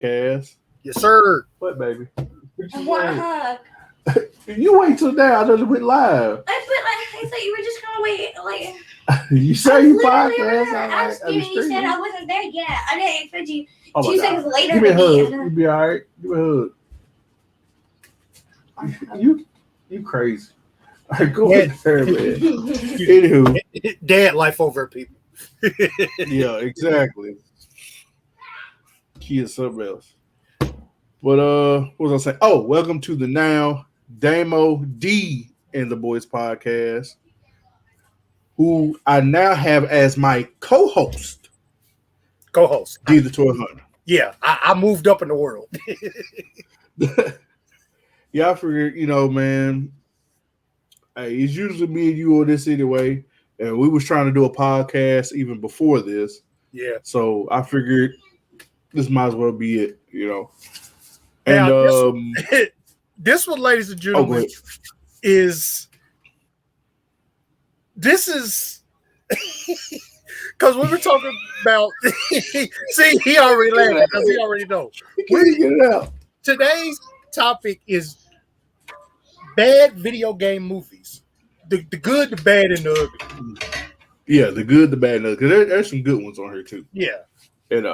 Cass. Yes, sir. What, baby? I want a hug. You wait till now. I know it went live. I thought you were just gonna wait. You say you podcast. You said I wasn't there yet. I didn't expect you 2 seconds later. Give me a hug. You be all right. Give me a hug. You crazy. All right, go ahead, man. Anywho, Dad life over people. Yeah, exactly. Key is something else. But what was I saying? Oh, welcome to the now Damo B and the Boyz Podcast, who I now have as my co-host. Dee the Toy Hunter. Yeah, I moved up in the world. Yeah, I figured, man. Hey, it's usually me and you on this anyway, and we was trying to do a podcast even before this. Yeah. So I figured this might as well be it, And now, this one, ladies and gentlemen, is because we were talking about. See, he already laughed because he already knows. Get it out. Today's topic is bad video game movies. The good, the bad, and the ugly. Yeah, the good, the bad, and the ugly. Because there's some good ones on here too. Yeah. And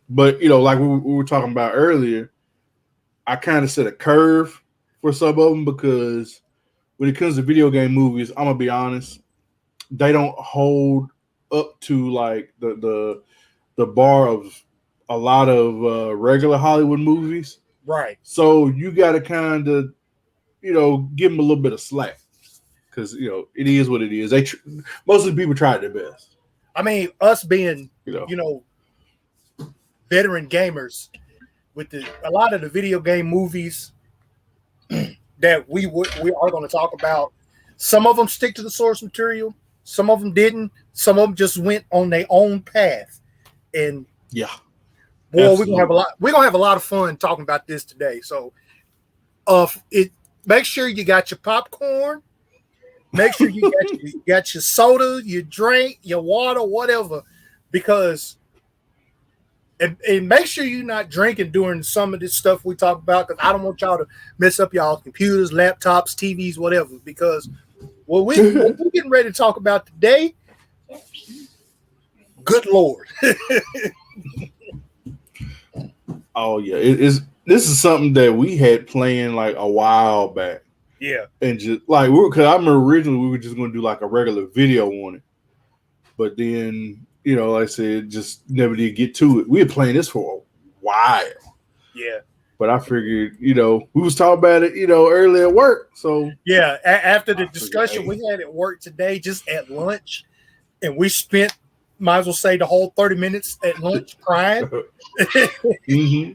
but like we were talking about earlier, I kind of set a curve for some of them because when it comes to video game movies, I'm gonna be honest, they don't hold up to like the bar of a lot of regular Hollywood movies. Right. So you got to kind of, give them a little bit of slack because it is what it is. Most of the people tried their best. I mean, us being veteran gamers with a lot of the video game movies that we are going to talk about. Some of them stick to the source material. Some of them didn't. Some of them just went on their own path. And yeah, boy, we're gonna have a lot of fun talking about this today. So, make sure you got your popcorn. Make sure you got your soda, your drink, your water, whatever, because. And make sure you're not drinking during some of this stuff we talk about, because I don't want y'all to mess up y'all computers, laptops, TVs, whatever. Because what we're getting ready to talk about today, good Lord. Oh yeah, this is something that we had planned like a while back. Yeah, and just like because I remember originally we were just going to do like a regular video on it, but then. Like I said, just never did get to it. We had planned this for a while. Yeah. But I figured, we was talking about it, early at work. So yeah, after the discussion we had at work today, just at lunch, and we spent, might as well say, the whole 30 minutes at lunch crying. Mm-hmm.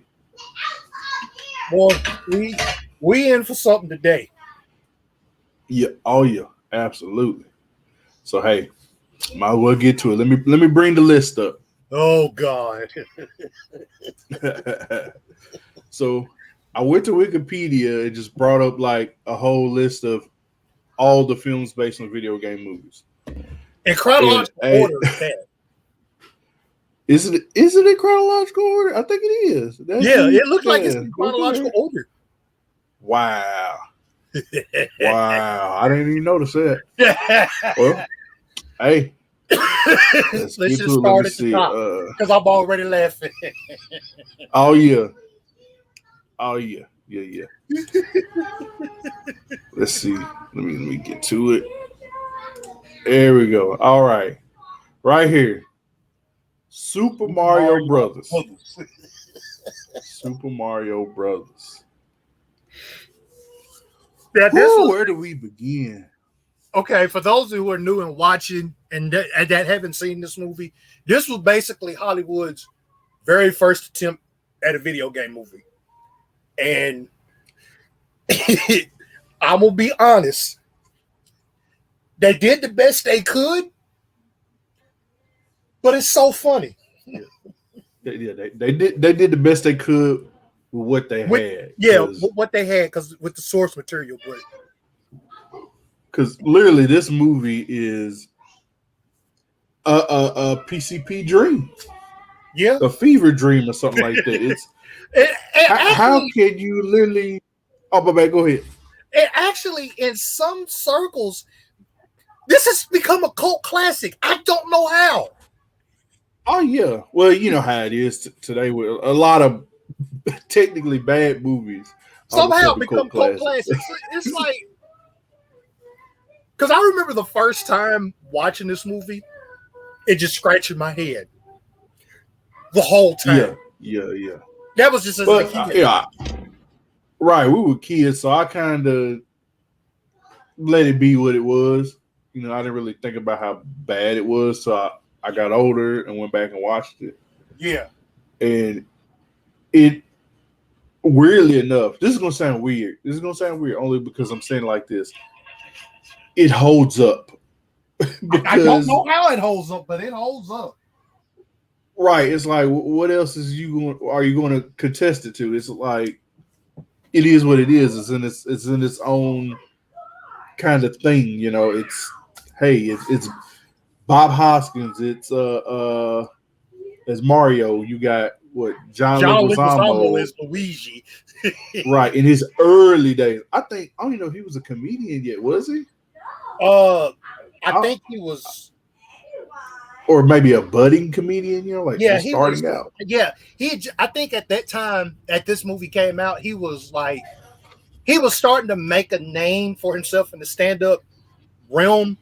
Well, we in for something today. Yeah. Oh yeah. Absolutely. So hey. Might as well get to it. Let me bring the list up. Oh God. So I went to Wikipedia and just brought up like a whole list of all the films based on video game movies. In chronological order, is it in chronological order? I think it is. It looks like it's in chronological order. Wow. Wow. I didn't even notice that. Well, hey, let's just start at the top because I'm already laughing. Oh yeah. Let's see. Let me get to it. There we go. All right, here. Super Mario Brothers. Super Mario Brothers. Yeah, where do we begin? Okay, for those who are new and watching and that haven't seen this movie, this was basically Hollywood's very first attempt at a video game movie. And I'm going to be honest, they did the best they could, but it's so funny. Yeah, they did the best they could with what they had. Yeah, with what they had, because with the source material, but because literally this movie is a PCP dream. Yeah. A fever dream or something like that. How can you literally? Oh, my bad. Go ahead. And actually, in some circles, this has become a cult classic. I don't know how. Oh yeah, well you know how it is today with a lot of technically bad movies. Somehow become cult classics. It's like, because I remember the first time watching this movie, it just scratching my head the whole time. Yeah. That was just as a kid. Yeah, right. We were kids, so I kind of let it be what it was. You know, I didn't really think about how bad it was, so I got older and went back and watched it. Yeah. And it, weirdly enough, this is going to sound weird. This is going to sound weird only because I'm saying like this. It holds up. I don't know how it holds up, but it holds up. Right. It's like, what else are you going to contest it to? It's like, it is what it is. It's in its own kind of thing. You know, it's Bob Hoskins. It's Mario. You got what? John Leguizamo is Luigi. Right, in his early days. I don't even know if he was a comedian yet, was he? I think he was, or maybe a budding comedian. You know, like yeah, just starting out. Yeah, I think at that time that this movie came out, he was starting to make a name for himself in the stand-up realm.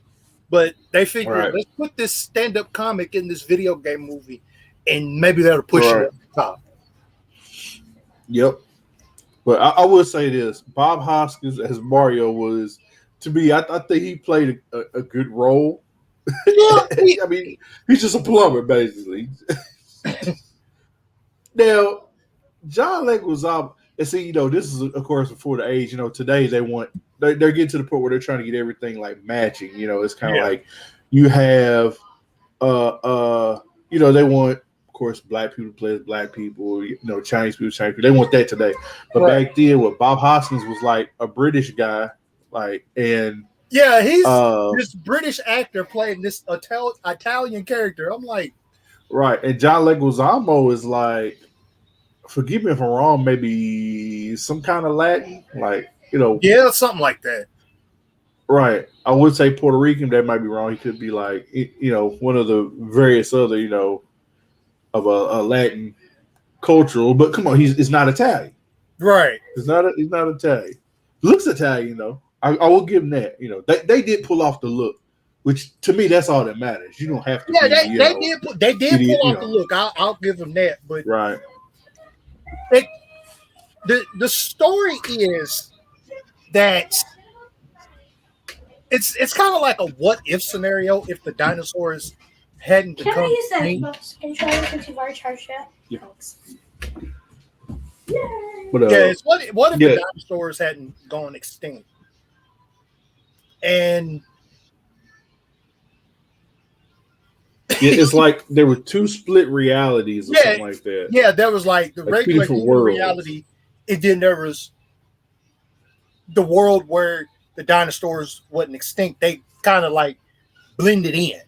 But they figured, let's put this stand-up comic in this video game movie, and maybe that'll push it up the top. Yep. But I will say this: Bob Hoskins as Mario was, to me, I think he played a good role. Yeah, I mean, he's just a plumber, basically. Now, John Leguizamo, and see, you know, this is of course before the age. You know, today they're getting to the point where they're trying to get everything like matching. You know, it's kind of like you have, you know, they want, of course, black people to play as black people. You know, Chinese people. They want that today. But back then, what Bob Hoskins was like a British guy, like, and yeah, he's this British actor playing this Italian character. I'm like, right, and John Leguizamo is like, forgive me if I'm wrong, maybe some kind of Latin, like, you know. Yeah, something like that. Right. I would say Puerto Rican. That might be wrong. He could be like, you know, one of the various other, you know, of a Latin cultural. But come on, it's not Italian. Right. He's not Italian. Looks Italian though. I will give him that. You know, they did pull off the look, which to me that's all that matters. You don't have to. Yeah, they did pull off the look. I'll give them that. But right. The story is that it's kind of like a what if scenario if the dinosaurs hadn't become. Can I use that Xbox controller since you've already charged it? Yeah. But, it's what if the dinosaurs hadn't gone extinct? And it's like there were two split realities or something like that. Yeah, there was like the regular reality, and then there was the world where the dinosaurs wasn't extinct. They kind of like blended in.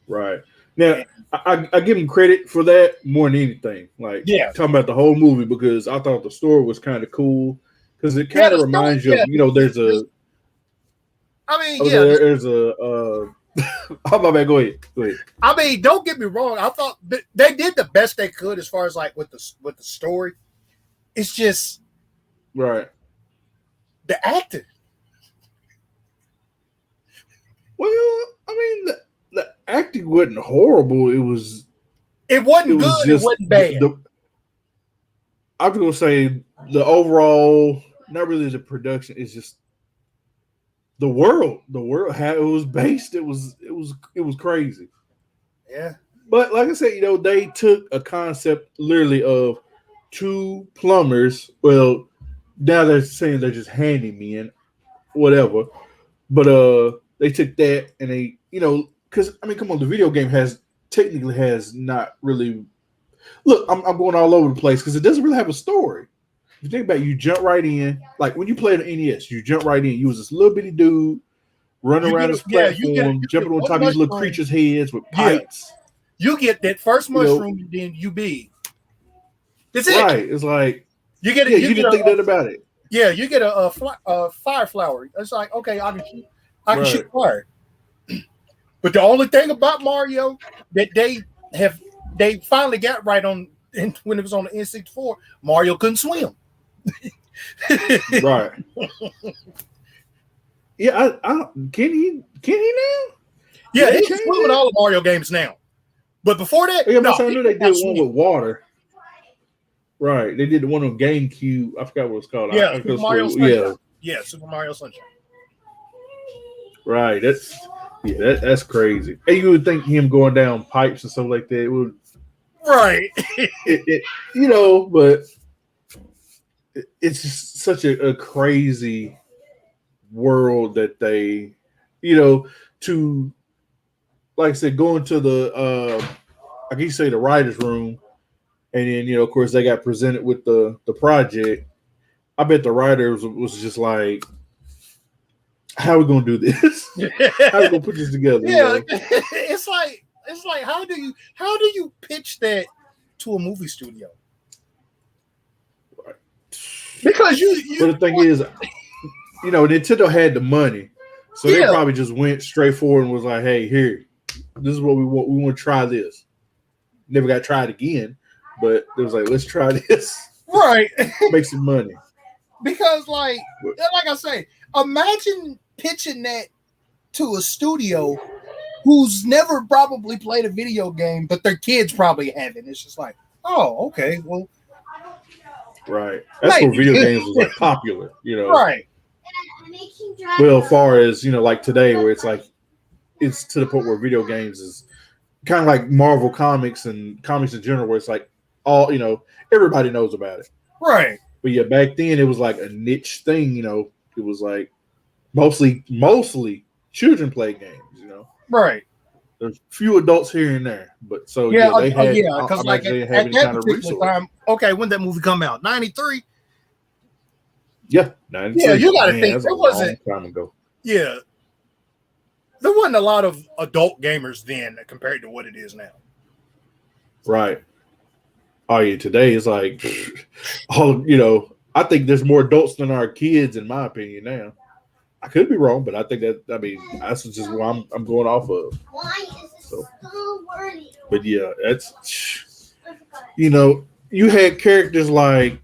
Right. Now, I give him credit for that more than anything. Like, talking about the whole movie, because I thought the story was kind of cool, because it kind of reminds you of, you know, there's a. I mean, there's a. Oh, my bad. Go ahead. I mean, don't get me wrong. I thought they did the best they could as far as like with the story. It's just right. The acting. Well, I mean, the acting wasn't horrible. It wasn't good. It wasn't bad. I was gonna say the overall, not really the production. It's just the world. The world, how it was based. It was crazy. Yeah. But like I said, you know, they took a concept literally of two plumbers. Well, now they're saying they're just handymen, whatever. But they took that and they, you know, because I mean, come on, the video game technically has not really. Look, I'm going all over the place because it doesn't really have a story. If you think about it, you jump right in. Like when you play the NES, you jump right in. You was this little bitty dude running around this platform, jumping on top of these little creatures' heads with pipes. You get that first mushroom, and then you be. That's it. Right. It's like you get it. Yeah, you didn't think that about it. Yeah, you get a fire flower. It's like, okay, I can shoot fire. But the only thing about Mario that they finally got right on when it was on the N64, Mario couldn't swim. Right. Yeah, I can he now? Yeah, he can swim in all the Mario games now. But before that, I knew they did one with water. Right, they did the one on GameCube. I forgot what it's called. Yeah, Super Mario Sunshine. Yeah, Super Mario Sunshine. Right, that's crazy. And you would think him going down pipes and stuff like that, it would. Right. But it's just such a crazy world that they, to, like I said, go into the, I guess you say the writer's room, and then, of course, they got presented with the project. I bet the writers was just like, how are we going to do this? How are we going to put this together? Yeah, it's like how do you pitch that to a movie studio? Right. Because But the thing is, Nintendo had the money, so they probably just went straight forward and was like, "Hey, here, this is what we want. We want to try this." Never got tried again, but it was like, "Let's try this." Right. Make some money. Because, like I say, imagine pitching that to a studio who's never probably played a video game, but their kids probably haven't. It's just like, oh, okay, well, right. That's where video games was like popular, Right. Well, as far as like today, where it's like it's to the point where video games is kind of like Marvel comics and comics in general, where it's like all everybody knows about it. Right. But yeah, back then it was like a niche thing. It was like mostly children play games. Right. There's few adults here and there, but so they had because like at that particular time, okay, when did that movie come out? 93. Yeah, 93. Yeah, you got to think it wasn't a long time ago. Yeah, there wasn't a lot of adult gamers then compared to what it is now. Right. Oh yeah, today it's like I think there's more adults than our kids, in my opinion now. I could be wrong, but I think that's just what I'm going off of. Why is this so wordy? But yeah, that's you had characters like,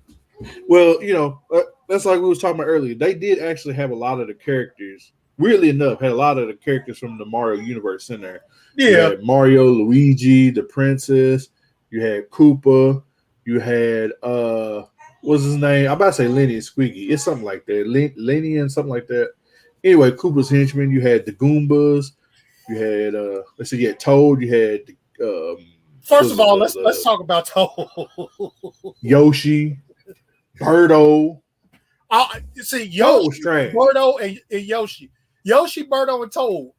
that's like we was talking about earlier. They did actually have a lot of the characters. Weirdly enough, had a lot of the characters from the Mario universe in there. Yeah, you had Mario, Luigi, the princess. You had Koopa. You had what's his name? I'm about to say Lenny and Squeaky. It's something like that. Lenny and something like that. Anyway, Koopa's henchmen. You had the Goombas. You had you had Toad. You had first of all, let's talk about Toad. Yoshi, Birdo. See, Yoshi, Birdo, and Yoshi. Yoshi, Birdo, and Toad.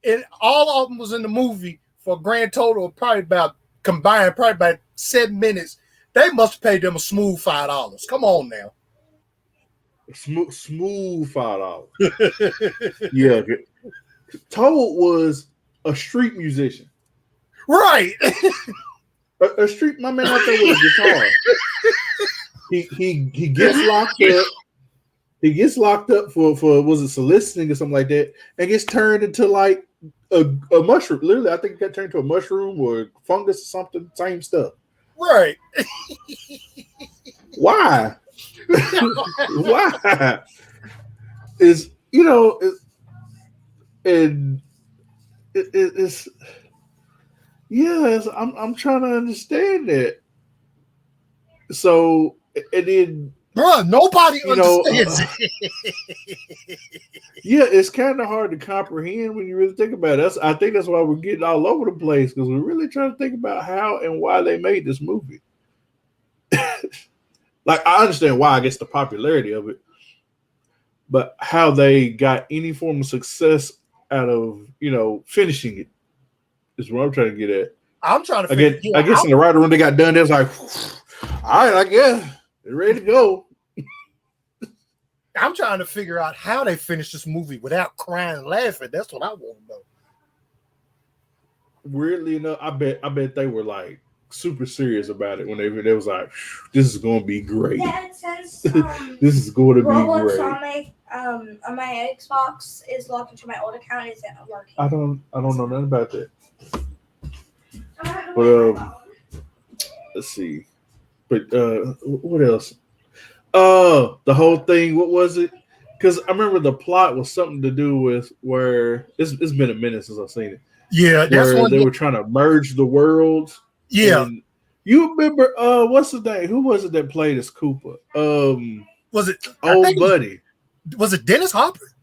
And all of them was in the movie for a grand total of probably about 7 minutes. They must have paid them a smooth $5. Come on now. Smooth $5. Yeah. Toad was a street musician. Right. A street, my man out there with a guitar. He gets locked up. He gets locked up for was it soliciting or something like that, and gets turned into like a mushroom. Literally, I think it got turned into a mushroom or fungus or something. Same stuff. Right. Why? Why? It's I'm trying to understand that. So, and then, bro, nobody understands it. Yeah, it's kind of hard to comprehend when you really think about it. I think that's why we're getting all over the place, because we're really trying to think about how and why they made this movie. Like, I understand why, I guess, the popularity of it, but how they got any form of success out of, finishing it is what I'm trying to get at. I'm trying to figure I guess in the writer room they got done, they was like, all right, I guess they're ready to go. I'm trying to figure out how they finished this movie without crying and laughing. That's what I want to know. Weirdly enough, I bet they were like super serious about it when they was like, "This is going to be great. Dad, since This is going to be Roblox great." on my Xbox is logged into my old account. Is it working? I don't know nothing about that. But let's see. But what else? The whole thing. What was it? Because I remember the plot was something to do with where it's been a minute since I've seen it. Yeah, that's where one they were trying to merge the worlds. Yeah. And you remember what's the name? Who was it that played as Cooper? Was it old buddy? Was it Dennis Hopper?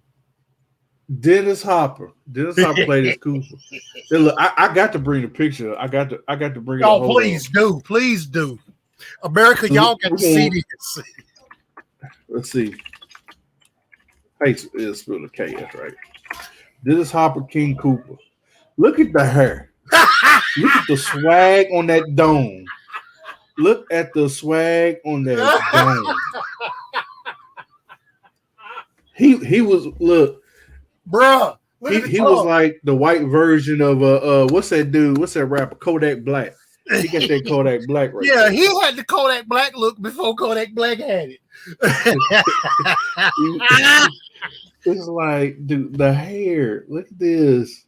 Dennis Hopper. Dennis Hopper played as Cooper. Hey, look, I got to bring the picture. I got to bring it. Oh, please do. America, y'all got to see this. Let's see. Hey, it's spelled a KS, right? Dennis Hopper, King Cooper. Look at the hair. Look at the swag on that dome. Look at the swag on that dome. He was bruh. He was like the white version of what's that dude? What's that rapper? Kodak Black. He got that Kodak Black right. Yeah, there. he had the Kodak Black look before Kodak Black had it. It's like, dude, the hair. Look at this.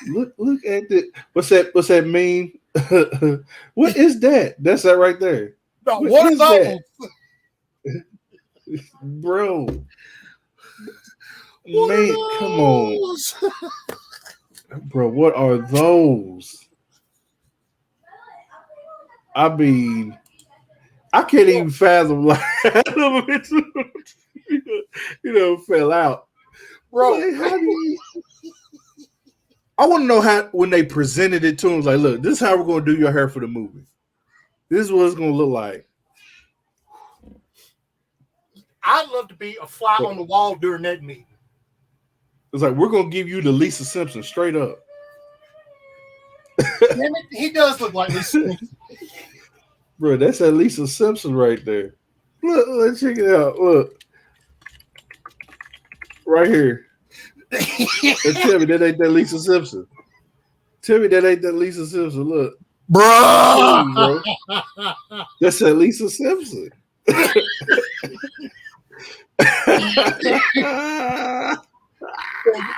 Look at this. What's that mean? What is that? That's that right there. No, what is that? Bro. Man, come on. Bro, what are those? I mean, I can't even fathom like fell out. Bro, like, how do you I want to know how when they presented it to him, like, look, this is how we're gonna do your hair for the movie. This is what it's gonna look like. I'd love to be a fly on the wall during that meeting. It's like, we're gonna give you the Lisa Simpson straight up. Damn it, he does look like Lisa Simpson. Bro, that's that Lisa Simpson right there. Look, check it out. Look. Right here. And tell me that ain't that Lisa Simpson. Tell me that ain't that Lisa Simpson. Look. Bro. That's that Lisa Simpson. You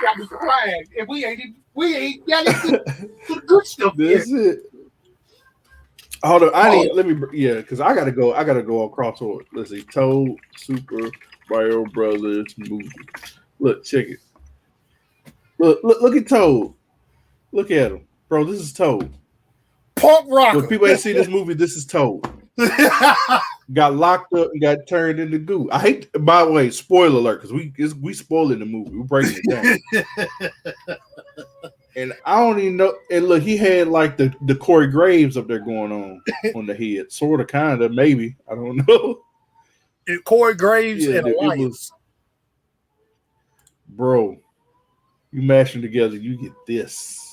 got me crying. And we ain't got the good stuff. That's it. Hold on, because I gotta go across to it. Let's see, Toad Super Mario Brothers movie. Look, check it. Look at Toad. Look at him, bro. This is Toad. Punk rocker. When people ain't see this movie, this is Toad. Got locked up and got turned into goo. I hate. By the way, spoiler alert, because we spoiling the movie. We're breaking it down. And I don't even know. And look, he had like the Corey Graves up there going on the head, sort of, kind of, maybe. I don't know. And Corey Graves and Elias. Bro, you mash them together, you get this.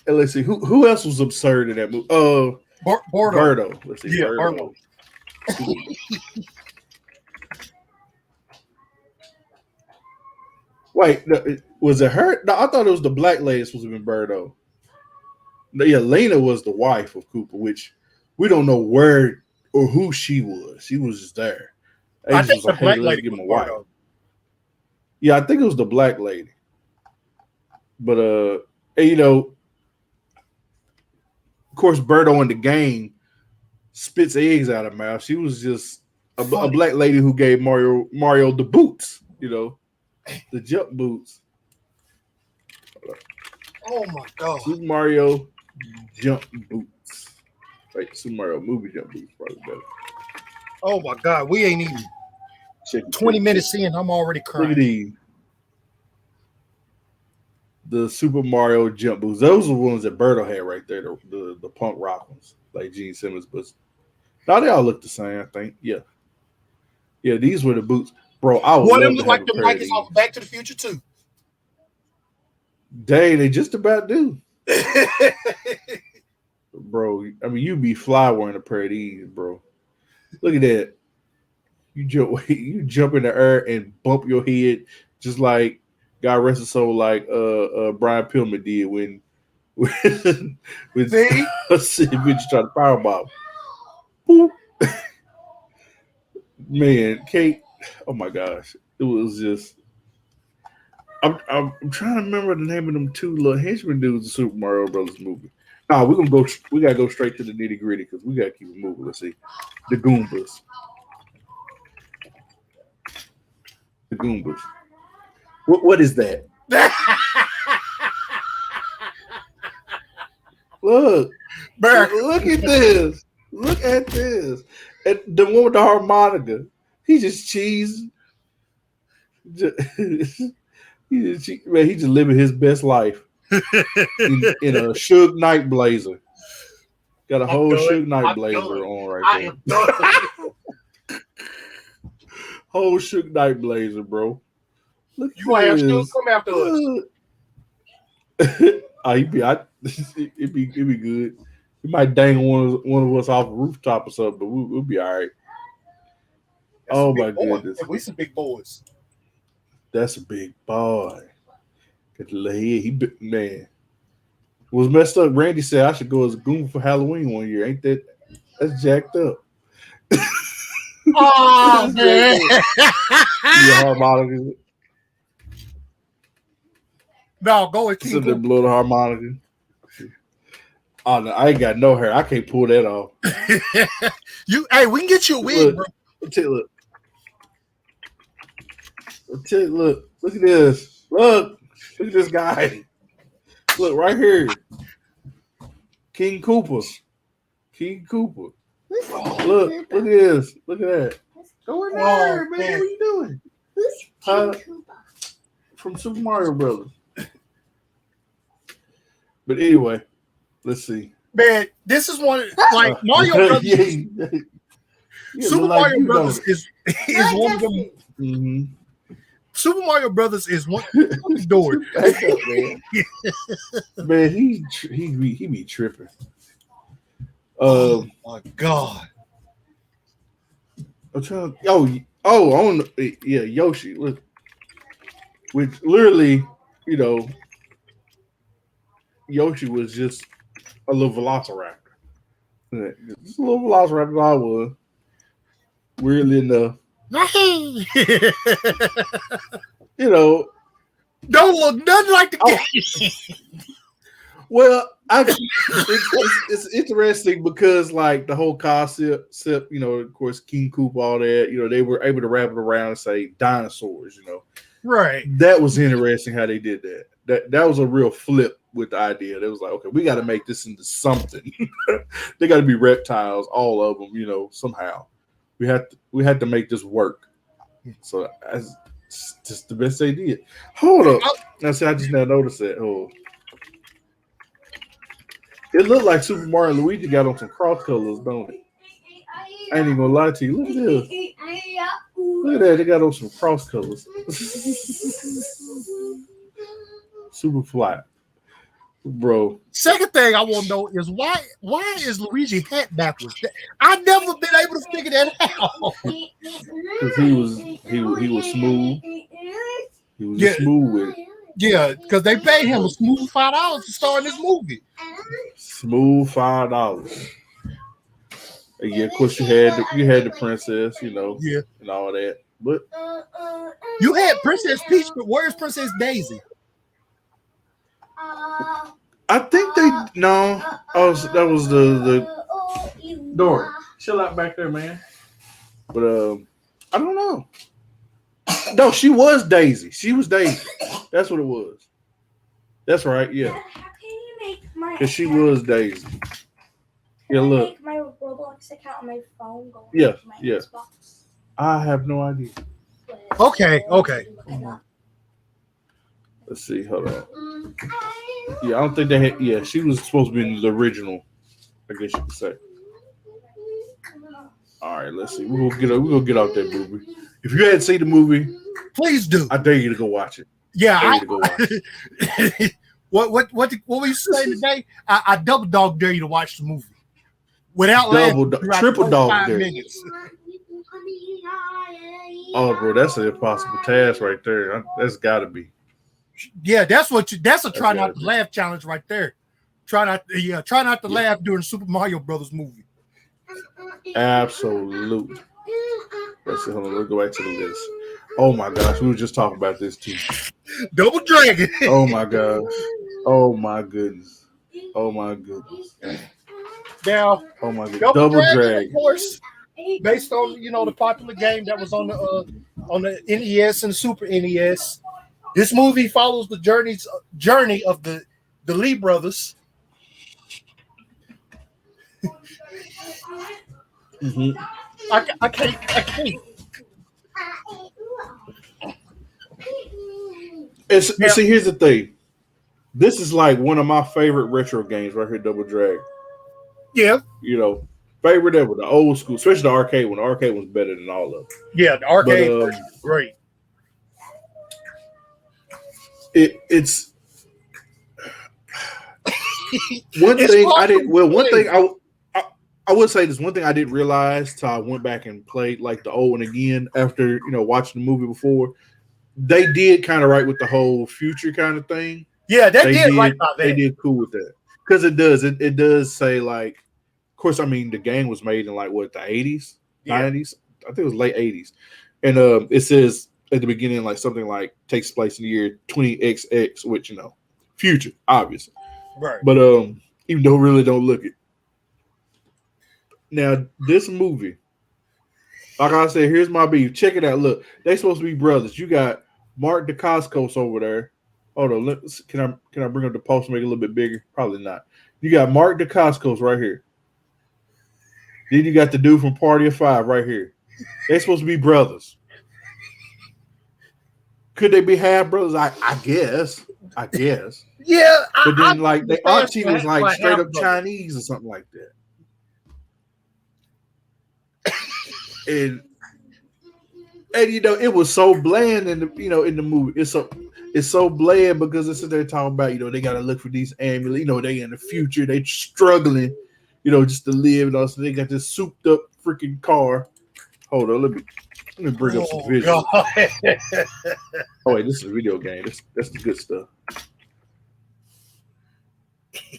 And let's see, who else was absurd in that movie? Birdo. Let's see, Birdo. Wait, was it her? No, I thought it was the black lady supposed to be Birdo. Yeah, Lena was the wife of Cooper, which we don't know where or who she was. She was just there. I think the black lady give him a wife. Yeah, I think it was the black lady. But of course, Birdo in the game spits eggs out of her mouth. She was just a black lady who gave Mario the boots, the jump boots. Oh my God! Super Mario jump boots. Like Super Mario movie jump boots, probably better. Oh my God! We ain't even 20 minutes in. I'm already crying. Look at the Super Mario jump boots. Those are the ones that Birdo had right there. The punk rock ones, like Gene Simmons. But now they all look the same. I think. Yeah. These were the boots, bro. I would one of love them to look like have the Nikes off Back to the Future too. They just about do. Bro, I mean, you'd be fly wearing a pair of these, bro. Look at that. You jump in the air and bump your head just like God rest his soul, like Brian Pillman did when See? bitch tried to powerbomb. Boop. Man, Kate. Oh my gosh, it was just. I'm trying to remember the name of them two little henchman dudes in Super Mario Brothers movie. Nah, we gotta go straight to the nitty gritty because we gotta keep it moving. Let's see, the Goombas. The Goombas. What is that? Look at this. Look at this. And the one with the harmonica. He just cheesing. He just living his best life in a Suge Knight blazer. Got a whole Suge Knight blazer on right there. Whole Suge Knight blazer, bro. Look, you gonna have Suge come after us. It'd be good. We might dang one of us off a rooftop or something, but we'll be all right. Oh my goodness, we some big boys. That's a big boy. He man. Was messed up. Randy said I should go as a Goomba for Halloween one year. Ain't that's jacked up? Oh man. Harmonica. No, go with King. So they blow the harmonica. Oh no, I ain't got no hair. I can't pull that off. Hey, we can get you a wig, bro. Look at this. Look at this guy. Look right here. King Koopa. Look at this. Look at that. Go in there, man. What are you doing? Who's King Koopa? From Super Mario Brothers. But anyway, let's see. Man, this is one like Mario Brothers. Super Mario Brothers is one of them. Mm-hmm. Super Mario Brothers is one door. Man, he be tripping. Oh my god! I'm trying. Yoshi. Look, which literally, Yoshi was just a little velociraptor. Just a little velociraptor. I was weirdly enough. Don't look nothing like the game. Well, it's interesting because like the whole concept, of course, King Koopa, all that, they were able to wrap it around and say dinosaurs, Right. That was interesting how they did that. That was a real flip with the idea. They was like, okay, we got to make this into something. They got to be reptiles, all of them, somehow. We had to make this work. So that's just the best they did. Hold up. I just now noticed that. Oh. It looked like Super Mario and Luigi got on some cross colors, don't it? I ain't even gonna lie to you. Look at this. Look at that. They got on some cross colors. Super flat. Bro. Second thing I want to know is why is Luigi hat backwards? I've never been able to figure that out. Because he was smooth. He was smooth with it. Yeah, because they paid him a smooth $5 to star in this movie. Smooth $5. And yeah, of course you had the princess, and all that. But you had Princess Peach, but where's Princess Daisy? I think that was the door. Chill out back there, man. But I don't know. No, she was Daisy. She was Daisy. That's what it was. That's right. Yeah. How can you make my? Because she was Daisy. Yeah, look. Make my Roblox account on my phone. Yeah. Xbox. I have no idea. Okay. Let's see. Hold on. Yeah, I don't think they had. Yeah, she was supposed to be in the original. I guess you could say. All right, let's see. We're gonna get out that movie. If you hadn't seen the movie, please do. I dare you to go watch it. Yeah, What were you saying today? I double dog dare you to watch the movie without triple dog dare. Minutes. Oh, bro, that's an impossible task right there. That's got to be. Yeah, that's a try not to laugh challenge right there. Try not to laugh during Super Mario Brothers movie. Absolutely. Let's see, hold on, let's go back to the list. Oh my gosh, we were just talking about this too. Double Dragon. Oh my gosh. Oh my goodness. Oh my goodness. Now, oh my goodness. Double Dragon, of course, based on the popular game that was on the NES and Super NES. This movie follows the journey of the Lee brothers. Mm-hmm. I can't. See, here's the thing. This is like one of my favorite retro games right here, Double Dragon. Yeah. Favorite ever, the old school, especially the arcade one. The arcade was better than all of them. Yeah, the arcade was great. It's one thing I didn't. Well, one thing I would say this one thing I didn't realize till I went back and played like the old one again after watching the movie before. They did kind of right with the whole future kind of thing. Yeah, they did right about that. They did cool with that because it does say like, of course, I mean the game was made in like what the 80s, 90s. I think it was late 80s, and it says at the beginning like something like takes place in the year 20XX, which future obviously, right? But even though really don't look it. Now this movie, like I said, here's my beef. Check it out. Look, they supposed to be brothers. You got Mark Dacascos over there. Hold on. Can I bring up the post and make it a little bit bigger? Probably not. You got Mark Dacascos right here. Then you got the dude from Party of Five right here. They're supposed to be brothers. Could they be half brothers? I guess. Yeah. But then like their auntie was like straight up Chinese or something like that. And it was so bland in the movie. It's so bland because it's they're talking about they gotta look for these amulets. They in the future, they struggling, just to live and all. So they got this souped up freaking car. Hold on, let me bring up some visuals. Oh wait, this is a video game. That's the good stuff.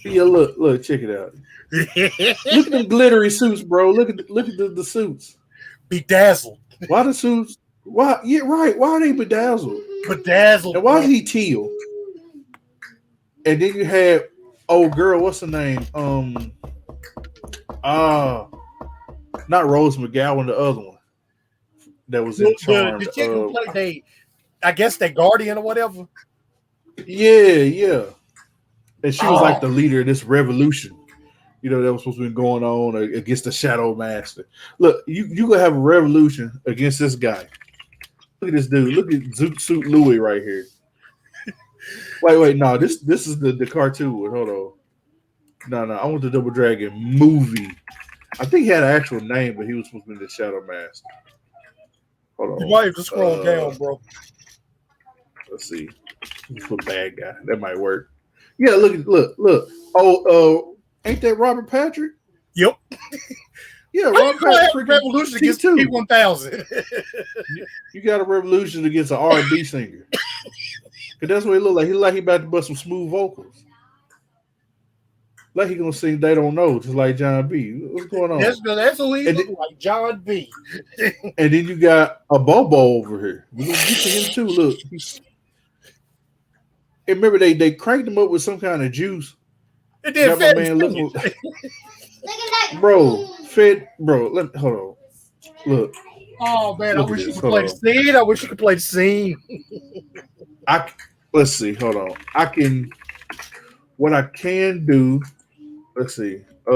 Yeah, look, check it out. Look at them glittery suits, bro. Look at the suits. Bedazzled. Why the suits? Why? Yeah, right. Why are they bedazzled? Bedazzled. And why is he teal? And then you have old girl. What's her name? Not Rose McGowan, the other one that was in Charmed. The chick who played I guess they guardian or whatever. Yeah. And she was like the leader of this revolution. That was supposed to be going on against the Shadow Master. Look, you gonna have a revolution against this guy. Look at this dude. Look at Zoot Suit Louie right here. Wait, no, this is the cartoon one. Hold on. No, I want the Double Dragon movie. I think he had an actual name, but he was supposed to be the Shadow Master. Hold on. You might have to scroll down, bro. Let's see. Let's put bad guy. That might work. Yeah, look. Oh, ain't that Robert Patrick? Yep. Yeah, Robert Patrick. Revolution against T-1000. You got a revolution against an R&B singer. Cause that's what he look like. He like he about to bust some smooth vocals. Like he gonna sing "They Don't Know" just like John B. What's going on? That's who he look like, John B. And then you got a Bobo over here. We're gonna get to him too. Look, and remember they cranked him up with some kind of juice. It did got my man looking, bro. Hold on. Look. Oh man, I wish you could play the scene. I wish you could play the scene. Let's see. Hold on. What I can do. Let's see. I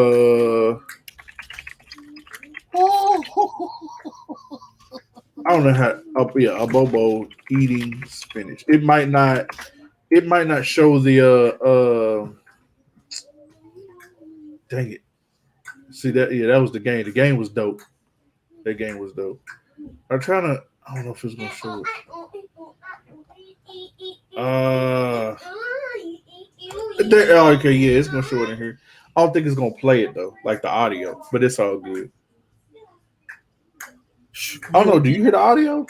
don't know how. A Bobo eating spinach. It might not show the. Dang it. See that? Yeah, that was the game. The game was dope. That game was dope. I'm trying to. I don't know if it's gonna show it. Okay, yeah, it's gonna show it in here. I don't think it's gonna play it though, like the audio, but it's all good. I don't know. Do you hear the audio?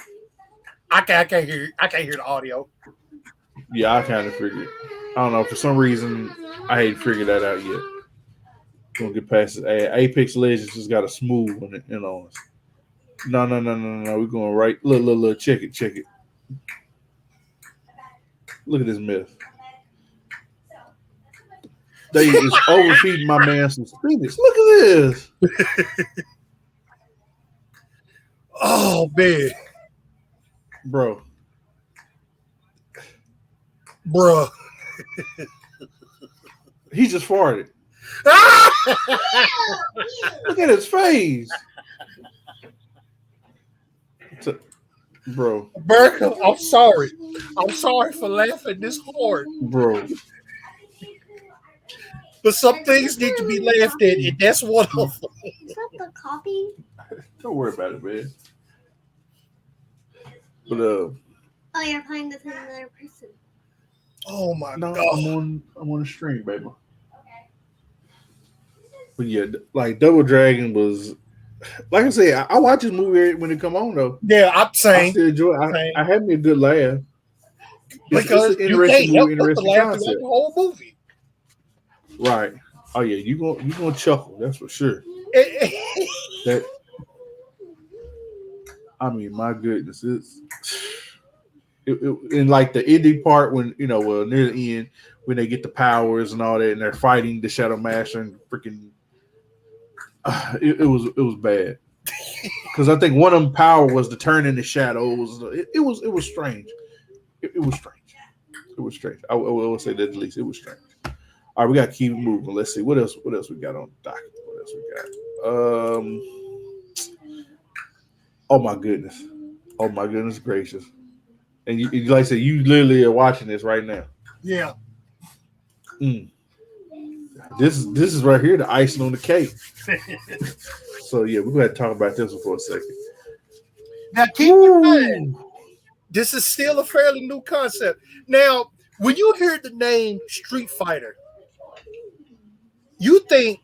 I can't hear the audio. Yeah, I kind of figured. I don't know. For some reason, I ain't figured that out yet. Gonna get past it. Apex Legends just got a smooth on it, on us. No. We're going right. Look. Check it. Look at this myth. They is overfeeding my man some spinach. Look at this. Oh man, bro. He just farted. Look at his face. Bro. Berka, I'm sorry. I'm sorry for laughing this hard. Bro. But some things need to be laughed at, and that's one of them. Is that the copy? Don't worry about it, man. But oh, you're playing with another person. Oh my god! I'm on the stream, baby. Okay. But yeah, like Double Dragon was, like I said, I watch this movie when it come on though. Yeah, I'm saying. I still enjoy it. I had me a good laugh. Because it's an interesting movie, interesting concept. The whole movie. Right. Oh yeah, you gonna chuckle, that's for sure. That. I mean, my goodness, it in like the ending part when near the end when they get the powers and all that and they're fighting the Shadow Master and freaking it was bad because I think one of them power was to turn into shadows. It was strange. It was strange. It was strange. I will say that at least it was strange. All right, we got to keep moving. Let's see what else we got on the docket. What else we got? Oh my goodness gracious! And you like I said, you literally are watching this right now. Yeah. This is right here, the icing on the cake. So yeah, we're gonna talk about this one for a second. Now keep in mind, this is still a fairly new concept. Now, when you hear the name Street Fighter, you think,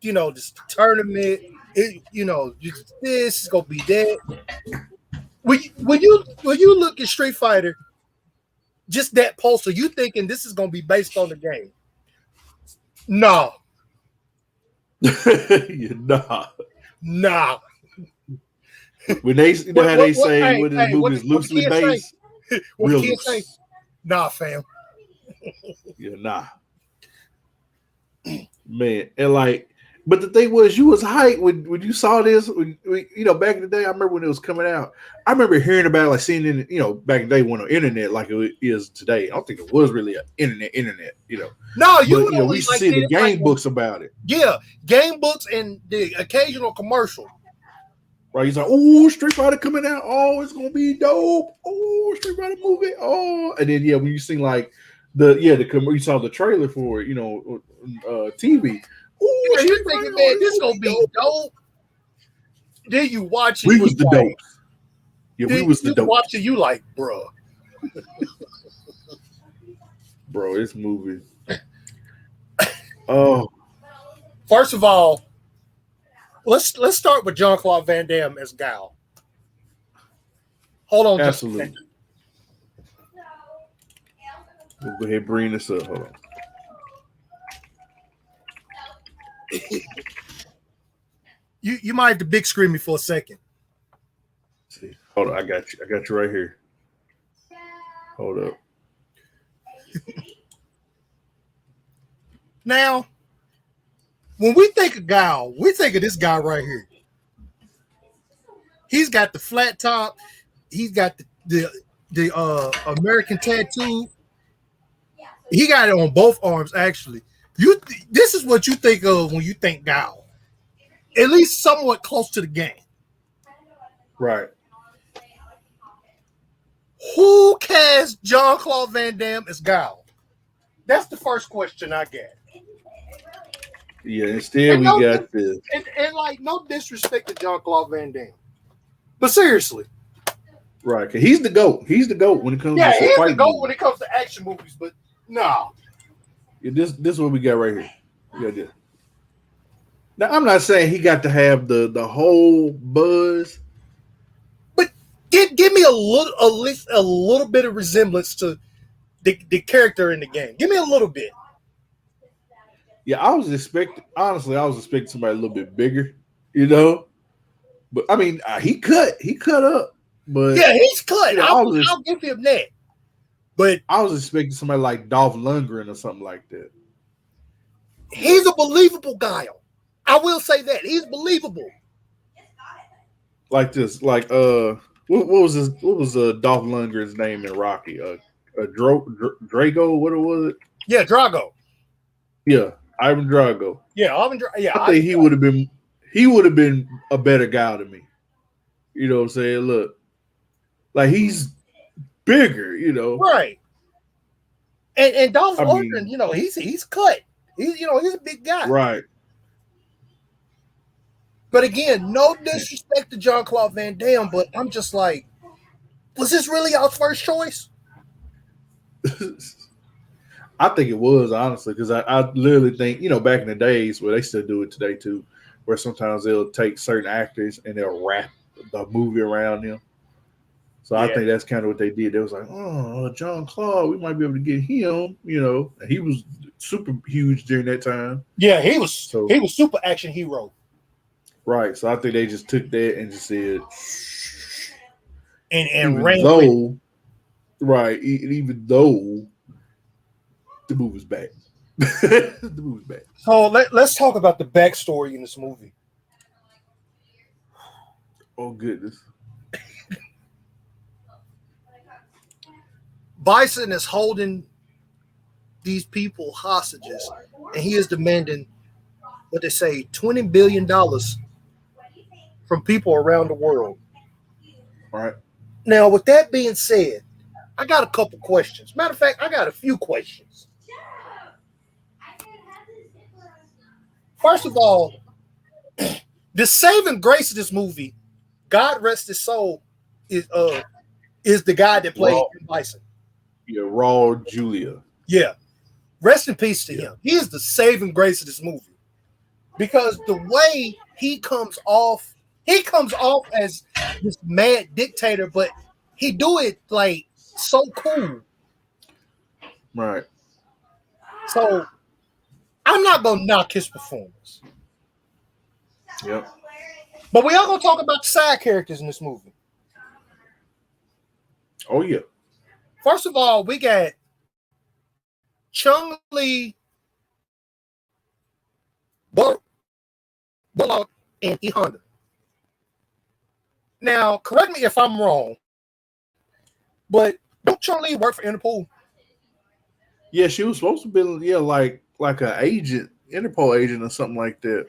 this tournament. This is gonna be that. When you look at Street Fighter, just that poster, you thinking this is gonna be based on the game? No. Nah. When they say what this movie is loosely based, what kids say? Nah, fam. Yeah, nah. Man, and like. But the thing was, you was hyped when you saw this. Back in the day, I remember when it was coming out. I remember hearing about it, like seeing it, back in the day when the internet like it is today. I don't think it was really an internet. No, we used to see the game books about it. Yeah, game books and the occasional commercial. Right, he's like, "Oh, Street Fighter coming out! Oh, it's gonna be dope! Oh, Street Fighter movie! Oh!" And then when you seen like you saw the trailer for it, TV. Ooh, you thinking, man, this gonna be dope. Then you watch it. We was the dope. Yeah, we was the dope. Watch it, you like, bro, this movie. Oh, first of all, let's start with Jean-Claude Van Damme as Guile. Hold on, absolutely. We'll go ahead and bring this up. Hold on. You might have to big screen me for a second. Let's see, hold on, I got you right here. Hold up. Now, when we think of Guile, we think of this guy right here. He's got the flat top. He's got the American tattoo. He got it on both arms, actually. This is what you think of when you think Guile, at least somewhat close to the game. Right. Who cast Jean-Claude Van Damme as Guile? That's the first question I get. Yeah, instead we got this. And like, no disrespect to Jean-Claude Van Damme, but seriously. Right, because he's the GOAT. He's the GOAT when it comes to fight. Yeah, he's the GOAT movies. when it comes to action movies, but no. Yeah, this is what we got right here. We got this. Now, I'm not saying he got to have the whole buzz, but Give me a little bit of resemblance to the character in the game. Give me a little bit. Yeah, I was expecting somebody a little bit bigger, you know. But I mean, he cut up. But yeah, he's cut. You know, I'll give him that. But I was expecting somebody like Dolph Lundgren or something like that. He's a believable guy. I will say that he's believable. Like this, like what was Dolph Lundgren's name in Rocky? Drago, what was it? Yeah, Drago. Yeah, Ivan Drago. Yeah, I think he would have been a better guy to me. You know what I'm saying? Look, like he's bigger, you know. Right. And Dolph Lundgren, you know, he's cut. He's a big guy. Right. But again, no disrespect to Jean-Claude Van Damme, but I'm just like, was this really our first choice? I think it was, honestly, because I literally think, you know, back in the days where they still do it today too, where sometimes they'll take certain actors and they'll wrap the movie around them. So I think that's kind of what they did. They was like, oh, Jean-Claude, we might be able to get him, you know. And he was super huge during that time. Yeah, he was super action hero. Right. So I think they just took that and just said, and ran with it. Right. Even though the movie's back. The movie's back. So let's talk about the backstory in this movie. Oh, goodness. Bison is holding these people hostages, and he is demanding what they say $20 billion from people around the world. All right. Now, with that being said, I got a couple questions. Matter of fact, I got a few questions. First of all, the saving grace of this movie, God rest his soul, is the guy that played Bison. Yeah, Raw Julia. Yeah. Rest in peace to him. He is the saving grace of this movie. Because the way he comes off as this mad dictator, but he do it like so cool. Right. So I'm not gonna knock his performance. Yep. But we are gonna talk about the side characters in this movie. Oh yeah. First of all, we got Chun-Li, Bullock, and E. Honda. Now, correct me if I'm wrong, but don't Chun-Li work for Interpol? Yeah, she was supposed to be like an agent, Interpol agent or something like that.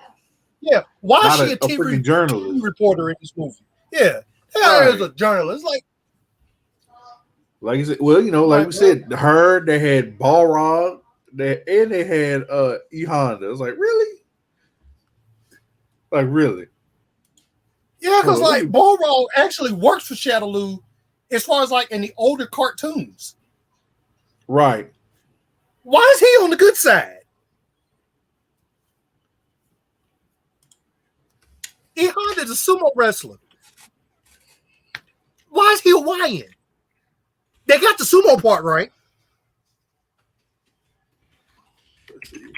Yeah, why Not is she a freaking journalist reporter in this movie? Yeah, is a journalist. Like you said, well, you know, like we said, they had Balrog, they had E Honda. It was like, really? Like, really? Yeah, because like Balrog actually works for Shadaloo as far as like in the older cartoons. Right. Why is he on the good side? E Honda's a sumo wrestler. Why is he Hawaiian? They got the sumo part right. Let's see.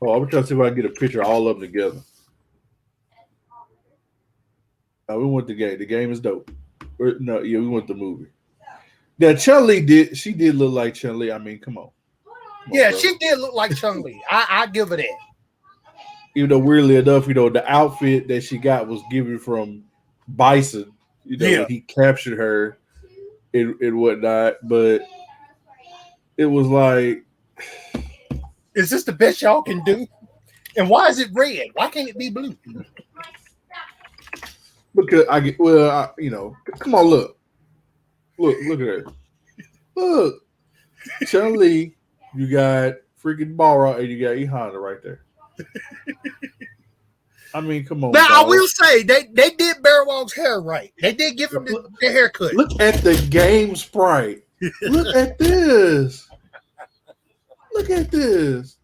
Oh, I'm trying to see if I can get a picture of all of them together. We want the game. The game is dope. We want the movie. Now Chun-Li did look like Chun-Li. I mean, come on. Yeah, she did look like Chun-Li. I give her that. Even though weirdly enough, you know, the outfit that she got was given from Bison. You know, he captured her and whatnot, but it was like, is this the best y'all can do? And why is it red? Why can't it be blue? Because come on, look at her. Look, Chun-Li, you got freaking Balrog, and you got E Honda right there. I mean, come on. Now, dog. I will say they did Barrowog's hair right. They did give him the haircut. Look at the game sprite. Look at this. Look at this.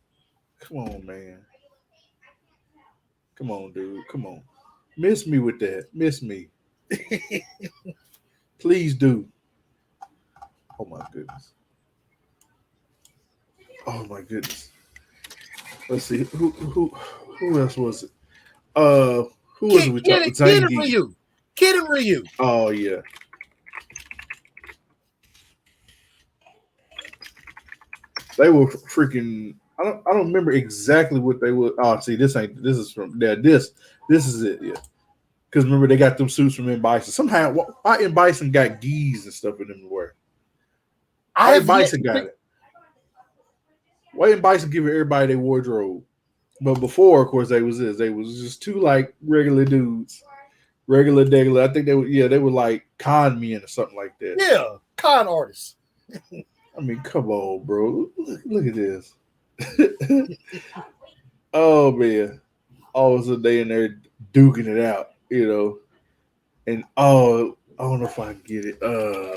Come on, man. Come on, dude. Come on. Miss me with that. Miss me. Please do. Oh my goodness. Oh my goodness. Let's see. Who else was it? Who was it we talked about? Kid and Ryu. Kid and Ryu. Oh yeah. They were freaking. I don't remember exactly what they were. Oh, see, this is from there. This is it. Yeah. Because remember they got them suits from M. Bison. Somehow, why M. Bison got geese and stuff in them to wear? Why M. Bison got it? Why M. Bison giving everybody their wardrobe? But before, of course, they was just two like regular dudes, regular. I think they were like con men or something like that. Yeah, con artists. I mean, come on, bro. Look at this. Oh man, all of a sudden they in there duking it out, you know. And I don't know if I can get it.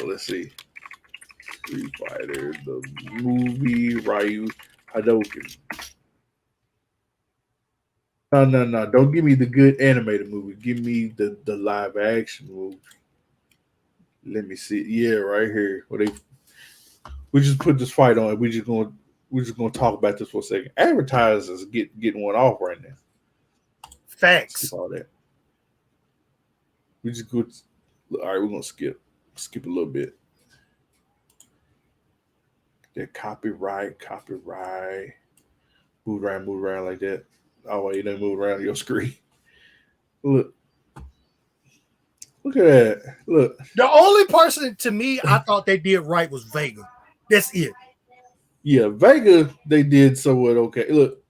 Let's see. Street Fighter, the movie, Ryu Hadouken. No. Don't give me the good animated movie. Give me the live action movie. Let me see. Yeah, right here. We just put this fight on. We're just gonna talk about this for a second. Advertisers getting one off right now. Facts. All that. We just go. All right, we're gonna skip a little bit. That copyright. Move around like that. Oh, wait, you don't move around your screen. Look at that. Look. The only person to me I thought they did right was Vega. That's it. Yeah, Vega, they did somewhat okay. Look.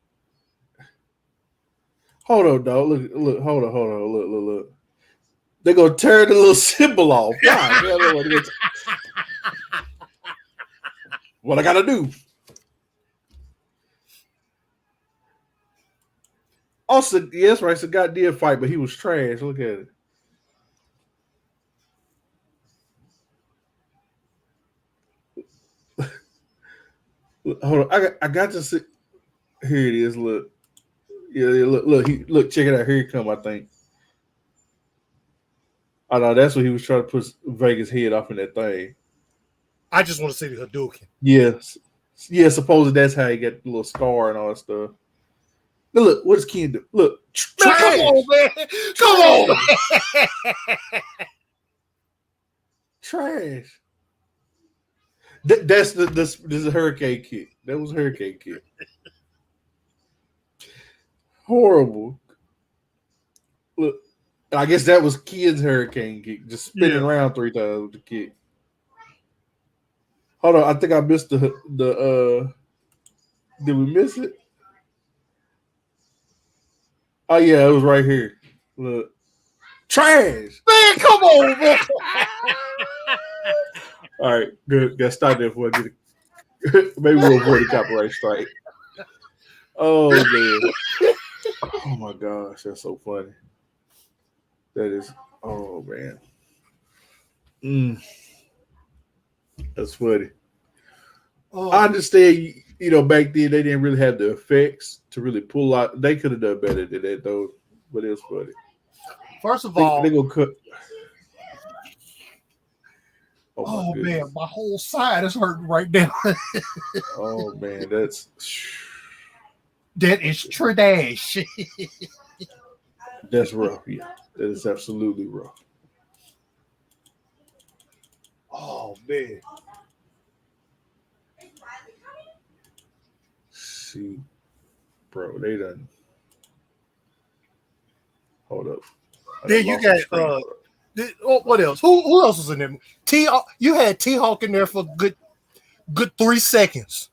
Hold on, dog. Look, hold on. Look. They're gonna tear the little symbol off. What I gotta do? Also, yes, right. So God did fight, but he was trash. Look at it. Hold on, I got to see. Here it is. Look, yeah. Look. Check it out. Here he come. I think. I know that's what he was trying to put Vegas' head off in that thing. I just want to see the Hadouken. Yes. Yeah. Supposedly that's how he got the little scar and all that stuff. Look, what does Ken do? Look, trash. Come on, man. Come on. Trash. This is a hurricane kick. That was a hurricane kick. Horrible. Look, I guess that was Ken's hurricane kick, just spinning around 3 times with the kick. Hold on, I think I missed the did we miss it? Oh yeah, it was right here. Look. Trash. Man, come on, man. All right, good. Got to stop there before I get it. Maybe we'll avoid a copyright strike. Oh man. Oh my gosh, that's so funny. That is, oh man. That's funny. Oh. I understand, back then they didn't really have the effects to really pull out. They could have done better than that though, but it was funny. First of all, they gonna cut. Oh man, my whole side is hurting right now. Oh man, that is trash. That's rough. Yeah, that is absolutely rough. Oh man. See, bro, they done. Hold up. Then you got what else? Who else was in there? You had T-Hawk in there for good 3 seconds.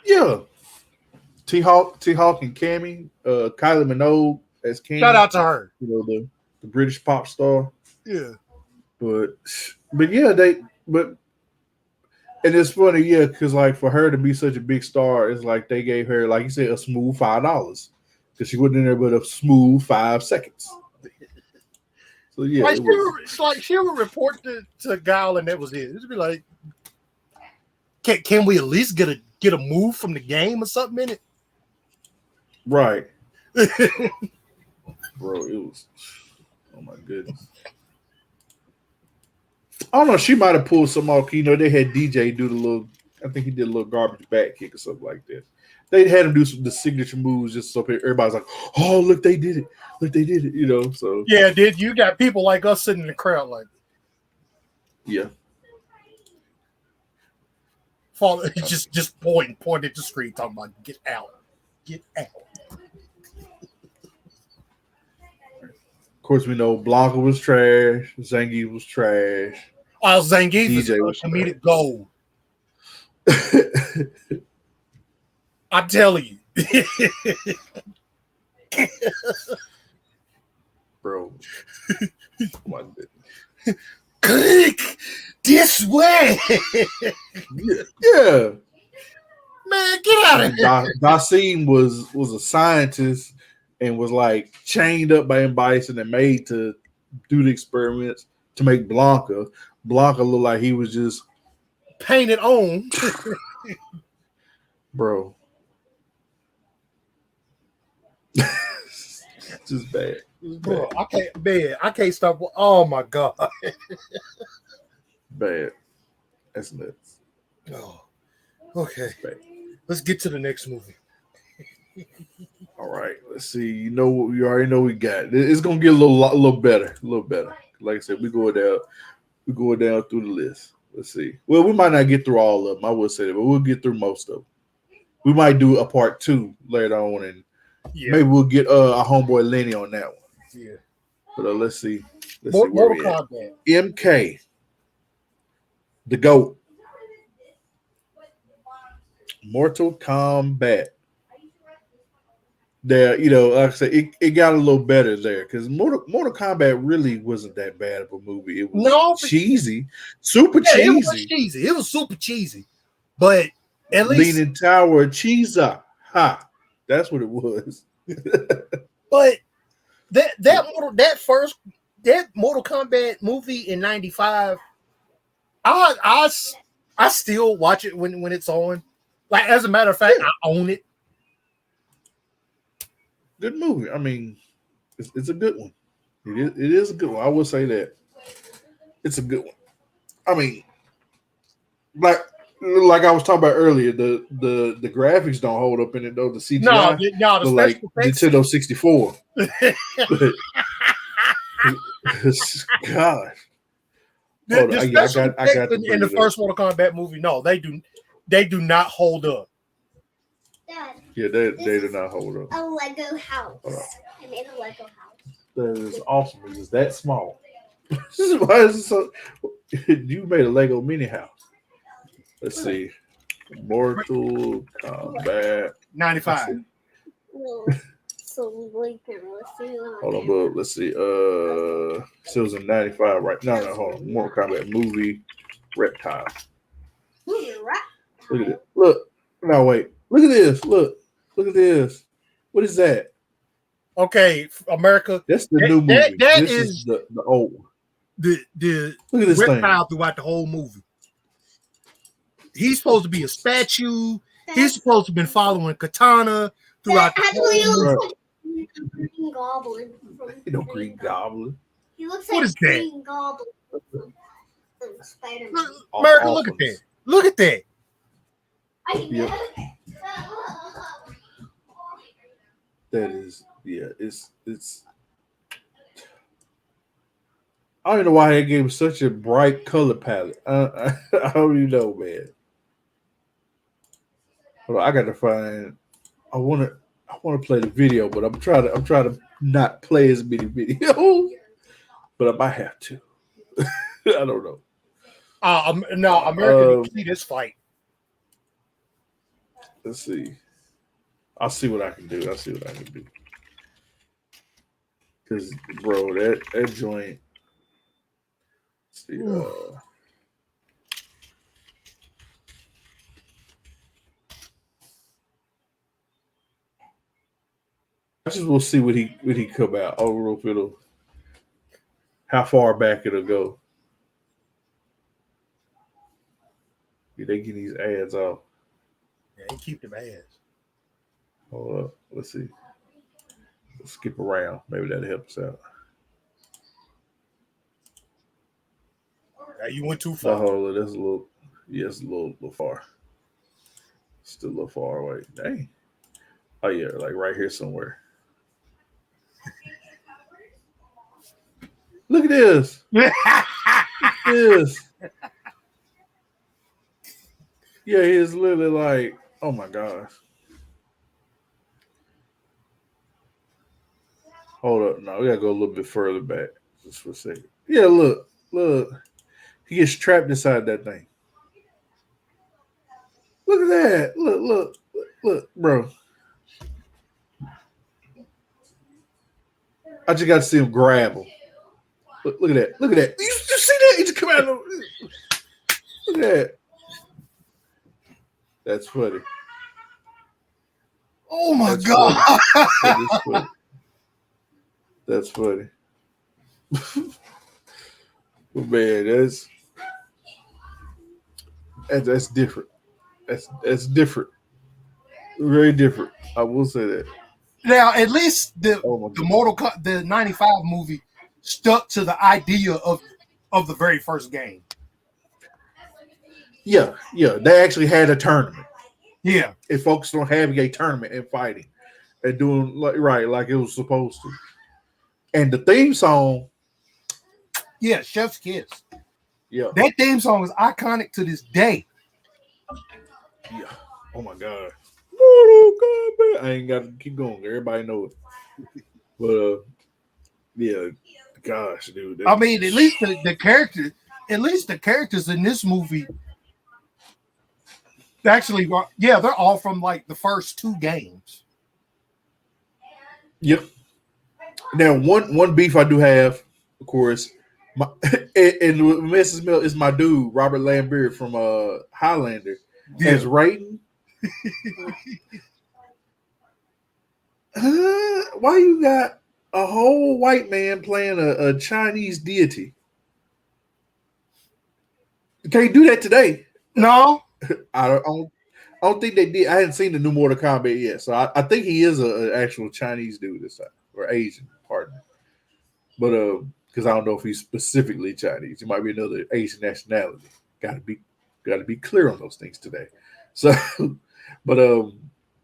Yeah. T-Hawk and Cammy, Kylie Minogue as Cammy. Shout out to her. The British pop star. Yeah. But yeah, and it's funny, yeah, because like for her to be such a big star, it's like they gave her, like you said, a smooth $5 because she wasn't in there but a smooth 5 seconds. So yeah, like she would report to Guile and that was it. It'd be like, can we at least get a move from the game or something in it? Right. Bro, it was Oh my goodness. I don't know. She might have pulled some off. You know, they had DJ do the little. I think he did a little garbage back kick or something like that. They had him do the signature moves just so everybody's like, "Oh, look, they did it! Look, they did it!" You know. So yeah, did you got people like us sitting in the crowd like, yeah, just point at the screen talking about get out. Of course, we know Blanca was trash. Zangief was trash. Zangief is comedic gold. I'm telling you. Bro. Click this way. Yeah. Man, get out of here. Daseem was a scientist and was like chained up by M. Bison and made to do the experiments to make Blanca. Blanca looked like he was just painted on. Bro. Just bad. Bro, I can't stop. Oh my God. Bad. That's nuts. Oh, okay. Let's get to the next movie. All right. Let's see. You already know we got. It's gonna get a little better. A little better. Like I said, we go down through the list. Let's see. Well, we might not get through all of them. I would say that, but we'll get through most of them. We might do a part 2 later on, and maybe we'll get our homeboy Lenny on that one. Yeah. But let's see. Mortal Kombat. MK, the GOAT. Mortal Kombat. There, like I said, it got a little better there because Mortal Kombat really wasn't that bad of a movie. It was cheesy, super cheesy. It was super cheesy, but at least Leaning Tower Cheesa. Ha! That's what it was. But that Mortal Kombat movie in '95, I still watch it when it's on. Like, as a matter of fact, I own it. Good movie. I mean, it's a good one. It is a good one. I will say that it's a good one. I mean, like I was talking about earlier, the graphics don't hold up in it though. The CGI, no, the like effects. Nintendo 64. God, I got in the first Mortal Kombat movie. No, they do not hold up. Dad, yeah, they do not hold up. A Lego house. I made a Lego house. That is awesome. It's that small. Why is it so? You made a Lego mini house. Let's see. Mortal Kombat 95. So we can see. Hold on, bro. Let's see. So it was in 95, right? No, hold on. Mortal Kombat movie Reptile. Look at it. Look. No, wait. Look at this. Look at this. What is that? Okay, America. That's the new movie. This is the old one. The look at this Reptile thing throughout the whole movie. He's supposed to be a statue. He's supposed to have been following Katana throughout the whole movie. Green Goblin. Green Goblin. He looks what like is Green Goblin. Spider-Man. America, look at that. Look at that. Yep. That is, it's. I don't know why they gave him such a bright color palette. I don't even know, man. Hold on, I got to find. I want to play the video, but I'm trying to not play as many videos, but I might have to. I don't know. No, America needs to see this fight. Let's see. I'll see what I can do. Because, bro, that joint. Let's see. I just will see what he come out. I don't know if it'll how far back it'll go. Yeah, they get these ads off. Yeah, they keep them ads. Hold up. Let's see. Let's skip around. Maybe that'll help us out. Now you went too far. Hold on, that's a little. Yeah, it's a little far. Still a little far away. Dang. Oh yeah, like right here somewhere. Look at this. Look at this. Yeah, he's literally like, oh my gosh. Hold up. No, we gotta go a little bit further back just for a second. Yeah, look. He gets trapped inside that thing. Look at that. Look, bro. I just got to see him grab him. Look at that. Look at that. You see that? He just come out of Look at that. That's funny. Oh my God. Funny. That's funny. But man, that's different. That's different. Very different. I will say that. Now, at least the the 95 movie stuck to the idea of the very first game. Yeah. They actually had a tournament. Yeah. It focused on having a tournament and fighting and doing like it was supposed to. And the theme song. Yeah, Chef's Kiss. Yeah. That theme song is iconic to this day. Yeah. Oh my God. I ain't got to keep going. Everybody know it. But yeah, gosh, dude. I mean, at least the characters in this movie actually, yeah, they're all from like the first two games. Yep. Now, one beef I do have, of course, and Mrs. Mill is my dude, Robert Lambert from Highlander, as Raiden. Why you got a whole white man playing a Chinese deity? You can't do that today. No, I don't think they did. I hadn't seen the new Mortal Kombat yet, so I think he is an actual Chinese dude this time, or Asian, pardon. But because I don't know if he's specifically Chinese, it might be another Asian nationality. Got to be clear on those things today. So, but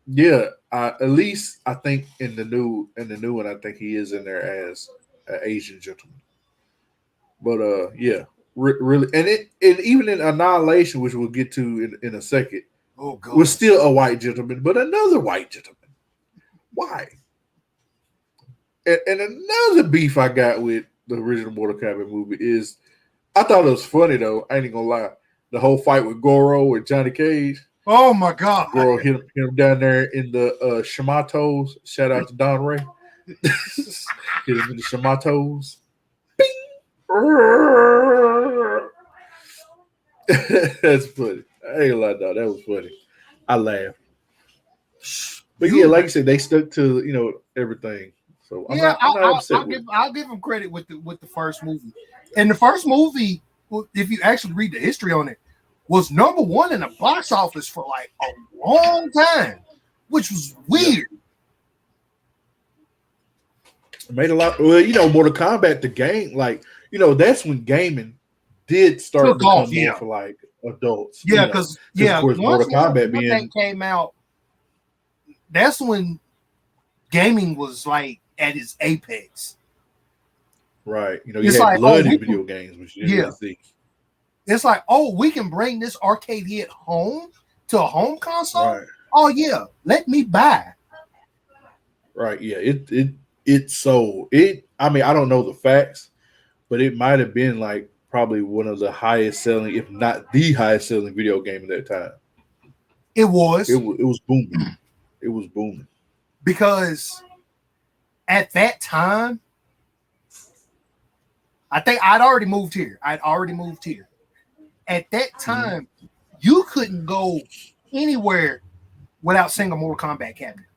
yeah, at least I think in the new one, I think he is in there as an Asian gentleman. But yeah, really, and even in Annihilation, which we'll get to in a second, was still a white gentleman, but another white gentleman. Why? And another beef I got with the original Mortal Kombat movie is, I thought it was funny though. I ain't gonna lie, the whole fight with Goro and Johnny Cage. Oh my God! Goro hit him down there in the Shamatos. Shout out to Don Ray. Hit him in the Shamatos. Bing! That's funny. I ain't gonna lie, dog. That was funny. I laughed. But yeah, like I said, they stuck to everything. So I'm not upset. I'll give them credit with the first movie. And the first movie, if you actually read the history on it, was number one in the box office for like a long time, which was weird. It made a lot. Well, Mortal Kombat, the game, that's when gaming did start to become more for like adults. Yeah, because of course Mortal Kombat came out, that's when gaming was like at its apex. Right. You had blood in video games, which you didn't see. It's like, we can bring this arcade hit home to a home console. Right. Oh yeah, let me buy. Right. Yeah. It sold. I mean, I don't know the facts, but it might have been like probably one of the highest selling, if not the highest selling video game at that time. It was. It was booming. It was booming. Because at that time, I think I'd already moved here. At that time, you couldn't go anywhere without seeing a Mortal Kombat cabinet.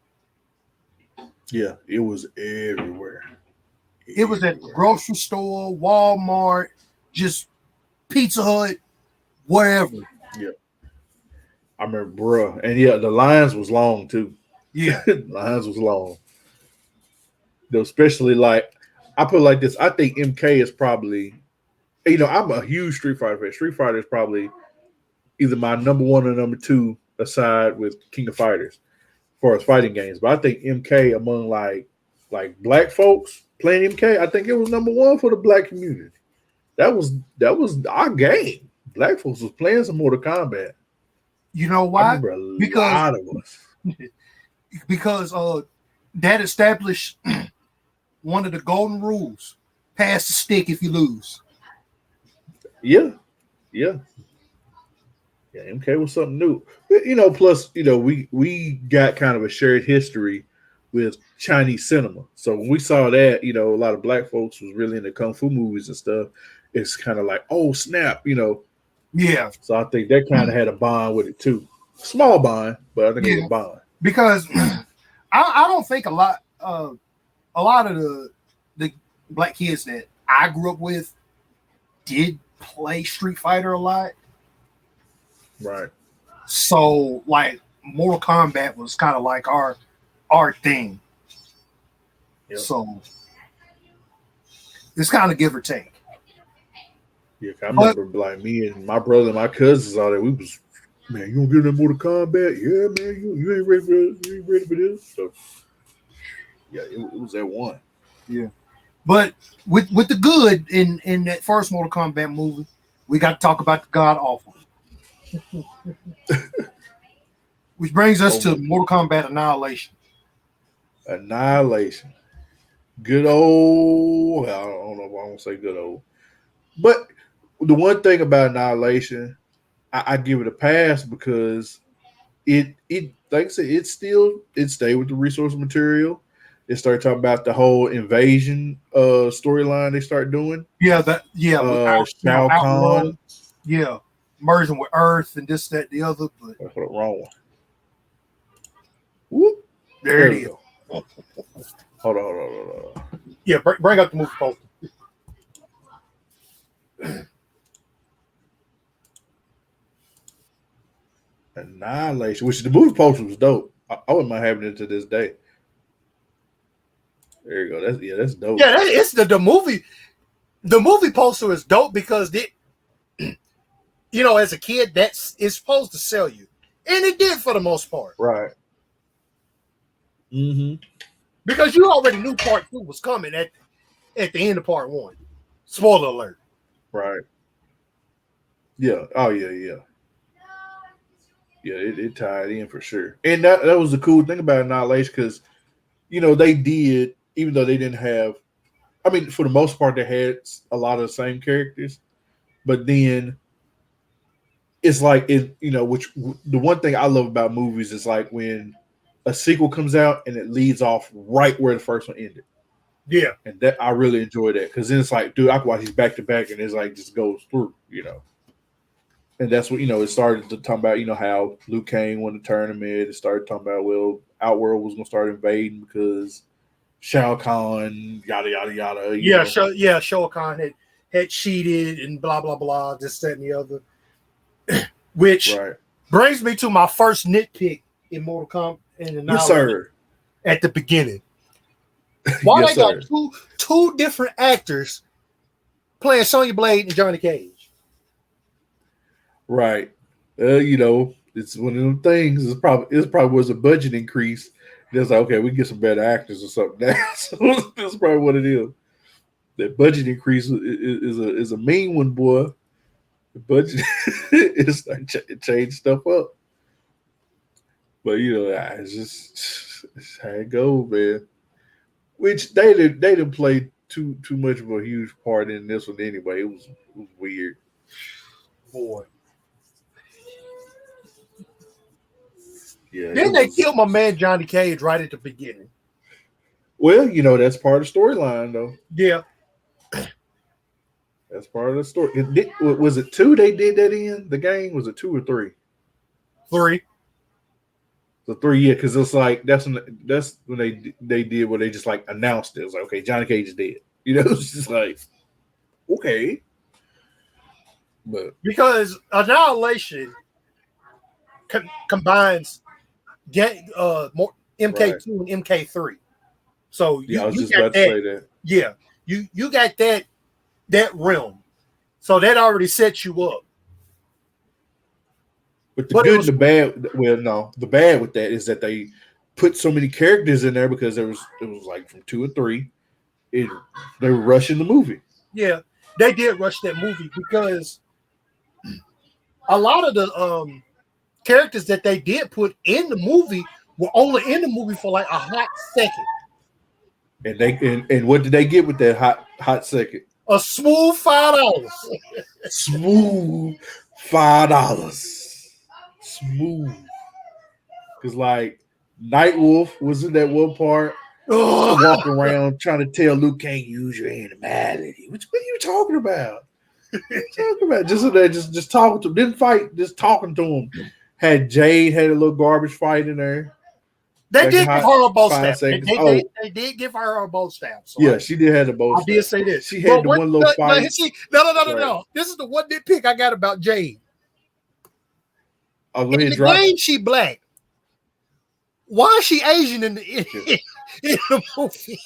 Yeah, it was everywhere. It was at the grocery store, Walmart, just Pizza Hut, wherever. Yeah. I remember, bro. And yeah, the lines was long too. Yeah. Lines was long. Especially like, I put it like this. I think MK is probably, I'm a huge Street Fighter fan. Street Fighter is probably either my number one or number two, aside with King of Fighters, as far as fighting games. But I think MK among like black folks playing MK, I think it was number one for the black community. That was our game. Black folks was playing some Mortal Kombat. You know why? Lot of us. Because that established one of the golden rules: pass the stick if you lose. Yeah. MK was something new. Plus, we got kind of a shared history with Chinese cinema. So when we saw that, a lot of black folks was really into kung fu movies and stuff. It's kind of like, oh snap, Yeah. So I think that kind of had a bond with it too. Small bond, but I think it was a bond. Because I don't think a lot of the black kids that I grew up with did play Street Fighter a lot. Right. So like Mortal Kombat was kind of like our thing. Yep. So it's kind of give or take. Yeah, I remember like me and my brother and my cousins all that. We was, man, you gonna get that Mortal Kombat? Yeah, man, you ain't ready for this. So yeah, it was that one. Yeah. But with the good in that first Mortal Kombat movie, we got to talk about the god awful. Which brings us to Mortal Kombat Annihilation. Annihilation. Good old, I don't know if I want to say good old. But the one thing about Annihilation, I give it a pass because it like I said, it stayed with the resource material. It started talking about the whole invasion storyline they start doing. Yeah, Shao Kahn. Yeah, merging with Earth and this, that, the other. But that's the wrong one. Whoop. There it is. Hold on. Yeah, bring up the movie poster. Annihilation, which the movie poster was dope. I wouldn't mind having it to this day. There you go. That's dope. Yeah, it's the movie. The movie poster is dope because as a kid, it's supposed to sell you, and it did for the most part. Right. Mm-hmm. Because you already knew part 2 was coming at the end of part 1. Spoiler alert. Right. Yeah. Oh yeah. Yeah, it tied in for sure. And that was the cool thing about Annihilation because, they did, even though they didn't have, I mean, for the most part, they had a lot of the same characters. But then it's like, which the one thing I love about movies is like when a sequel comes out and it leads off right where the first one ended. Yeah. And that I really enjoy that because then it's like, dude, I can watch these back to back and it's like just goes through, And that's what, it started to talk about, how Liu Kang won the tournament. It started talking about, well, Outworld was going to start invading because Shao Kahn, yada, yada, yada. Shao Kahn had cheated and blah, blah, blah, this, that, and the other. Which brings me to my first nitpick in Mortal Kombat. Yes, sir. At the beginning. Why yes, they got two different actors playing Sonya Blade and Johnny Cage? Right. It's one of them things. It probably was a budget increase. It's like, okay, we can get some better actors or something now. So that's probably what it is. That budget increase is a mean one, boy. The budget it changed stuff up. But it's just how it goes, man. Which they didn't play too much of a huge part in this one anyway. It was weird. Boy. Yeah. Then they killed my man Johnny Cage right at the beginning. Well, that's part of the storyline, though. Yeah. That's part of the story. Was it 2 they did that in the game? Was it 2 or 3? 3. So 3, yeah, because it's like that's when they did where they just like announced it. It was like, okay, Johnny Cage is dead. It's just like, okay. But because Annihilation combines more MK2 and MK3. So I was just about to say that. Yeah, you got that realm. So that already sets you up. But the good and the bad, well, no, the bad with that is that they put so many characters in there because it was like from 2 or 3. They were rushing the movie. Yeah, they did rush that movie because a lot of the characters that they did put in the movie were only in the movie for like a hot second. And what did they get with that hot second? A smooth $5. Smooth $5. Smooth. Because like Nightwolf was in that one part, walking around trying to tell Luke can't use your animality. What are you talking about? What are you talking about? Just in there, just talking to him. Didn't fight, just talking to him. Had Jade had a little garbage fight in there. They did give her a bow staff. They did give her a bow staff. So yeah, she did have the bow staff. I did say this. She had the one little fight. No. This is the one nitpick I got about Jade. In the game, she black. Why is she Asian in the movie?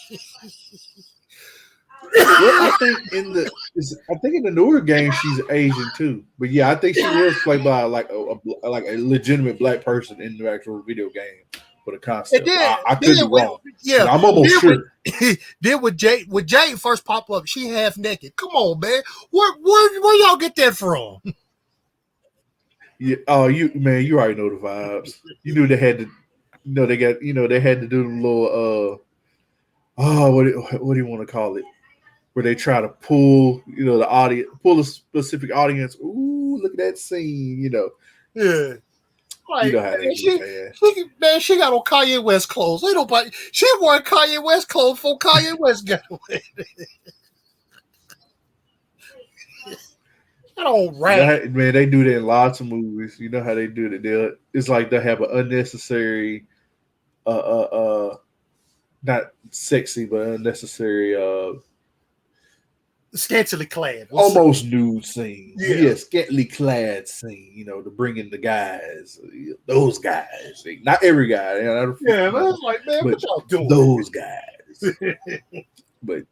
Well, I think in the newer game she's Asian too. But yeah, I think she was played by like a legitimate black person in the actual video game for the concept. I could be wrong. Yeah, I'm almost sure. Then with Jade first pop up, she half naked. Come on, man. Where y'all get that from? Yeah, you already know the vibes. You knew they had to. They had to do the little what do you want to call it? Where they try to pull, the audience, pull a specific audience. Ooh, look at that scene, Yeah. Like, you know how they do, man. She got on Kanye West clothes. Ain't nobody. She wore Kanye West clothes before Kanye West got away. I don't rap. Man, they do that in lots of movies. You know how they do it. It's like they have an unnecessary, not sexy, but unnecessary, scantily clad, almost nude scene. Yeah, scantily clad scene. To bring in the guys, those guys. Not every guy. Yeah, but it's like, man, what y'all doing? Those guys. But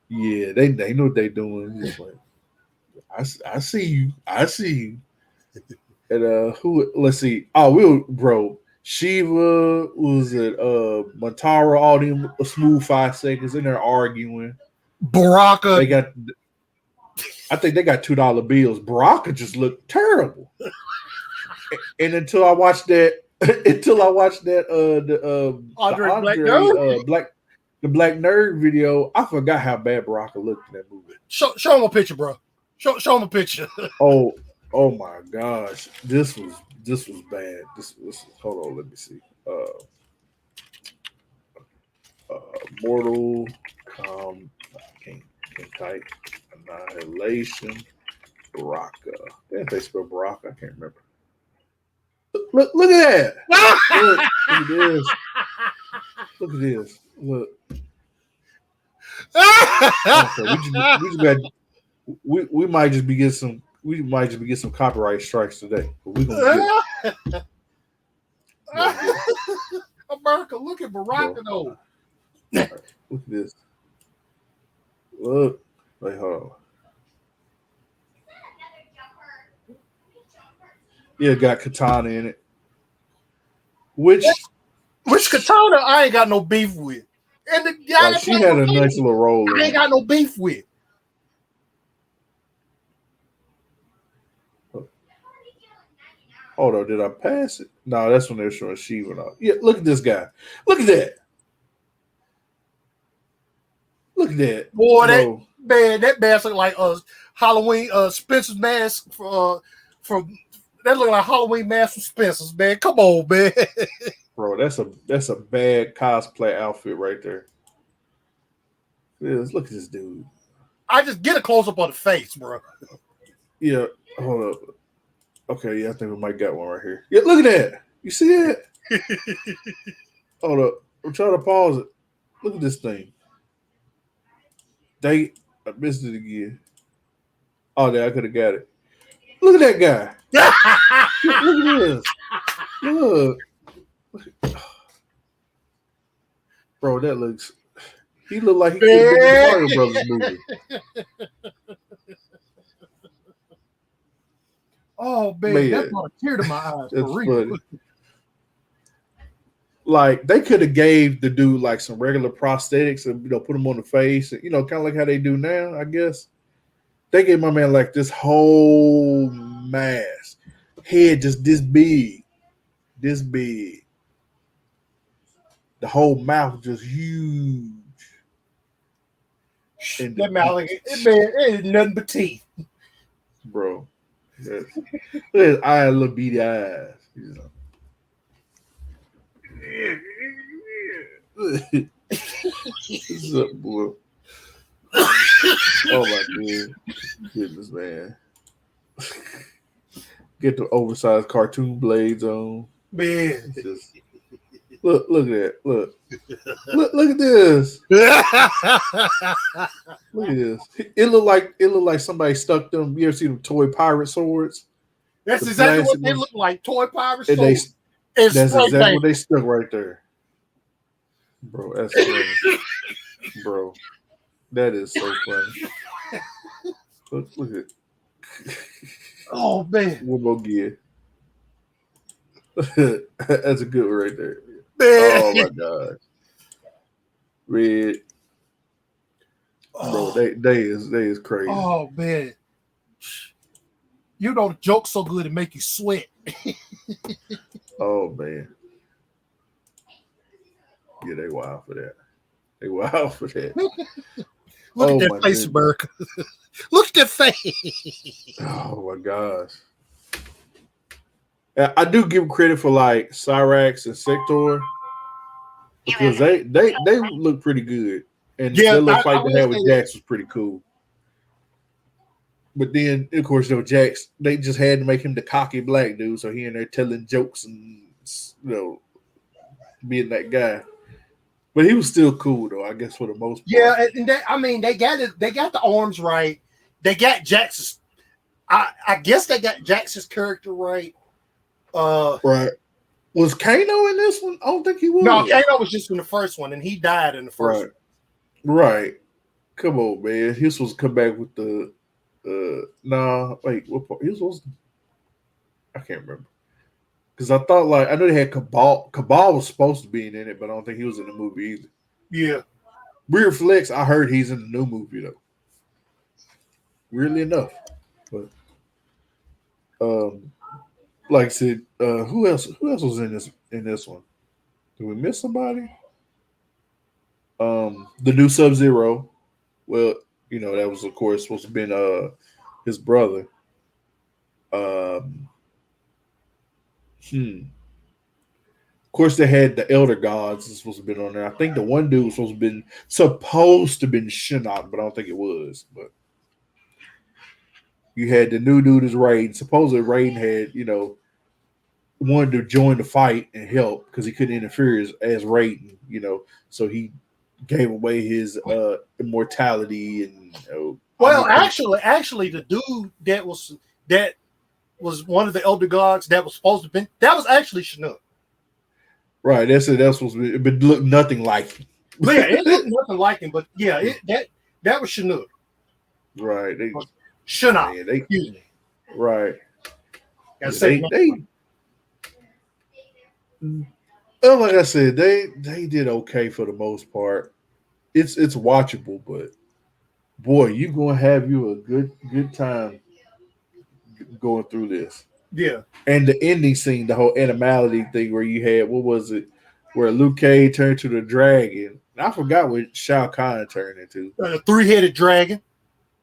yeah, they know what they're doing. Just like, I see you. And who? Let's see. Oh, bro. Shiva was it? Matara, all them a smooth 5 seconds in there arguing. Baraka. I think they got $2 bills. Baraka just looked terrible. And until I watched that, the Black Nerd video, I forgot how bad Baraka looked in that movie. Show him a picture, bro. Show him a picture. Oh my gosh, this was bad. This hold on, let me see. Mortal Kombat. Can't type. Annihilation. Baraka. Damn, they spell Baraka. I can't remember. Look at that. Look at this. Look at this. Look. Okay, we might just be getting some copyright strikes today. But we're gonna get America, look at Baraka though. Right, look at this. Look. Wait, hold on. Yeah, got Katana in it. Which Katana I ain't got no beef with. And the guy she had a nice little role. I ain't got no beef with. Hold on, did I pass it? No, that's when they're showing Shiva. Yeah, look at this guy. Look at that. Look at that. Boy, that mask look like Halloween Spencer's mask from that look like Halloween mask from Spencer's, man. Come on, man. Bro, that's a bad cosplay outfit right there. Look at this dude. I just get a close up on the face, bro. Yeah, hold up. Okay, yeah, I think we might got one right here. Yeah, look at that. You see that? Hold up. I'm trying to pause it. Look at this thing. I missed it again. Oh, there, I could have got it. Look at that guy. Look at this. Look. Bro, that looks. He looked like he could have been in the Mario Brothers movie. Oh man, that brought a tear to my eyes. That's for real. funny. Like they could have gave the dude like some regular prosthetics and put him on the face, and kind of like how they do now. I guess they gave my man like this whole mask, head just this big, the whole mouth just huge. And that mouth, it ain't nothing but teeth, bro. Yes. Look at his eyes, little beady eyes. What's up, boy? Oh my goodness, man! Get the oversized cartoon blades on, man. Look at that! Look at this! Look at this! It looked like somebody stuck them. You ever see them toy pirate swords? That's exactly what they look like. Toy pirate swords. That's exactly what they stuck right there. Bro, that's funny. Bro, that is so funny. Look at it. Oh, man. One more gear. That's a good one right there. Man. Oh, my God. Red. Bro, they is crazy. Oh, man. The joke's so good it make you sweat. Oh, man. Yeah, they wild for that. Look at that face, America. Look at that face. Oh my gosh. I do give credit for like Cyrax and Sector because they look pretty good. And the little fight they had with Jax was pretty cool. But then, of course, Jax, they just had to make him the cocky black dude, so he in there telling jokes and being that guy. But he was still cool though, I guess, for the most part. Yeah, and they got it. They got the arms right. They got Jax's. I guess they got Jax's character right. Right. Was Kano in this one? I don't think he was. No, Kano was just in the first one, and he died in the first one. Right. Come on, man. He was supposed to come back with the. What part? He was supposed to. I can't remember. Because I thought, I know they had Cabal. Cabal was supposed to be in it, but I don't think he was in the movie either. Yeah. Weird Flex, I heard he's in the new movie, though. Weirdly enough. But, like I said, who else was in this one? Did we miss somebody? The new Sub-Zero. Well, that was, of course, supposed to have been his brother. Of course, they had the Elder Gods that's supposed to have been on there. I think the one dude was supposed to have been Shinnok, but I don't think it was. But you had the new dude as Raiden. Supposedly Raiden had, wanted to join the fight and help because he couldn't interfere as Raiden, so he gave away his immortality and actually the dude that was one of the Elder Gods that was supposed to be, that was actually Shinnok. Right, that's supposed to be, but looked nothing like him. Yeah, it looked nothing like him, but yeah, that was Shinnok. Right, Shinnok. Excuse me. Right. Like I said, they did okay for the most part. It's watchable, but boy, you gonna have you a good time going through this. Yeah. And the ending scene, the whole animality thing where you had, what was it, where Liu Kang turned to the dragon. I forgot what Shao Kahn turned into. A 3-headed dragon.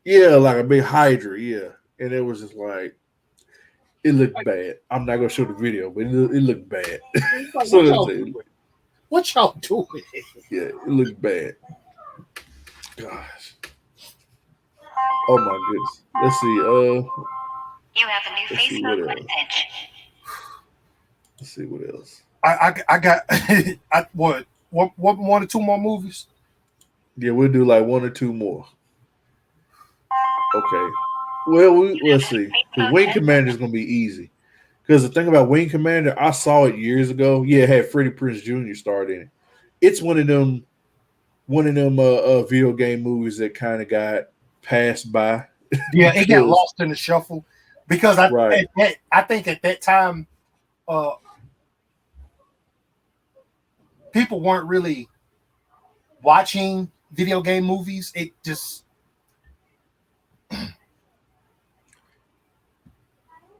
Yeah, like a big hydra, yeah. And it was just like, it looked bad. I'm not going to show the video, but it looked bad. What y'all doing? Yeah, it looked bad. Gosh. Oh, my goodness. Let's see. You have a new Facebook message. Let's see what else. I got what 1 or 2 more movies? Yeah, we'll do like 1 or 2 more. Okay. Well, let's see. The Wing Commander is gonna be easy because the thing about Wing Commander, I saw it years ago. Yeah, it had Freddie Prinze Jr. starred in it. It's one of them video game movies that kind of got passed by. Yeah, it got lost in the shuffle. Because I think at that time, people weren't really watching video game movies. It just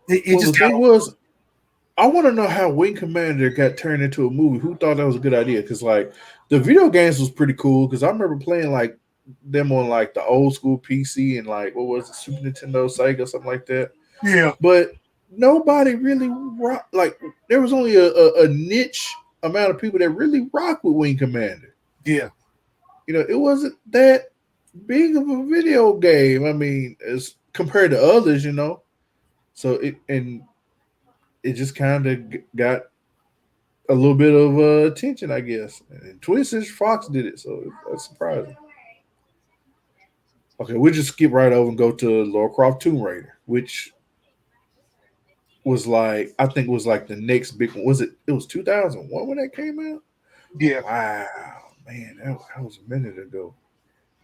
the thing was, I want to know how Wing Commander got turned into a movie. Who thought that was a good idea? Because like the video games was pretty cool. Because I remember playing like them on like the old school PC and like what was it, Super Nintendo, Sega, something like that. Yeah, but nobody really like. There was only a niche amount of people that really rock with Wing Commander. Yeah, it wasn't that big of a video game. I mean, as compared to others, So it just kind of got a little bit of attention, I guess. And Twin Cities Fox did it, so that's surprising. Okay, we'll just skip right over and go to Lara Croft Tomb Raider, which was like, I think it was like the next big one. It was 2001 when that came out? Yeah. Wow, man, that was a minute ago.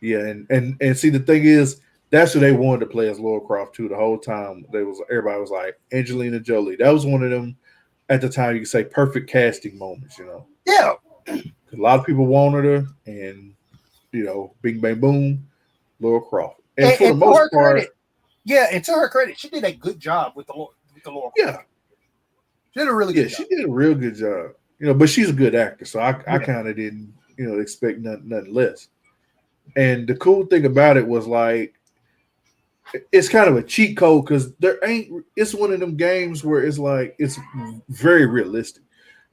Yeah, and see, the thing is, that's who they wanted to play as Lara Croft too. The whole time, everybody was like Angelina Jolie. That was one of them at the time you could say perfect casting moments. Yeah, a lot of people wanted her, and bing bang boom, Lara Croft. And for the most part, and to her credit, she did a good job with the Lara Croft. Yeah, she did a really good job. She did a real good job. But she's a good actor, so I kind of didn't expect nothing less. And the cool thing about it was like, it's kind of a cheat code because it's one of them games where it's like, it's very realistic.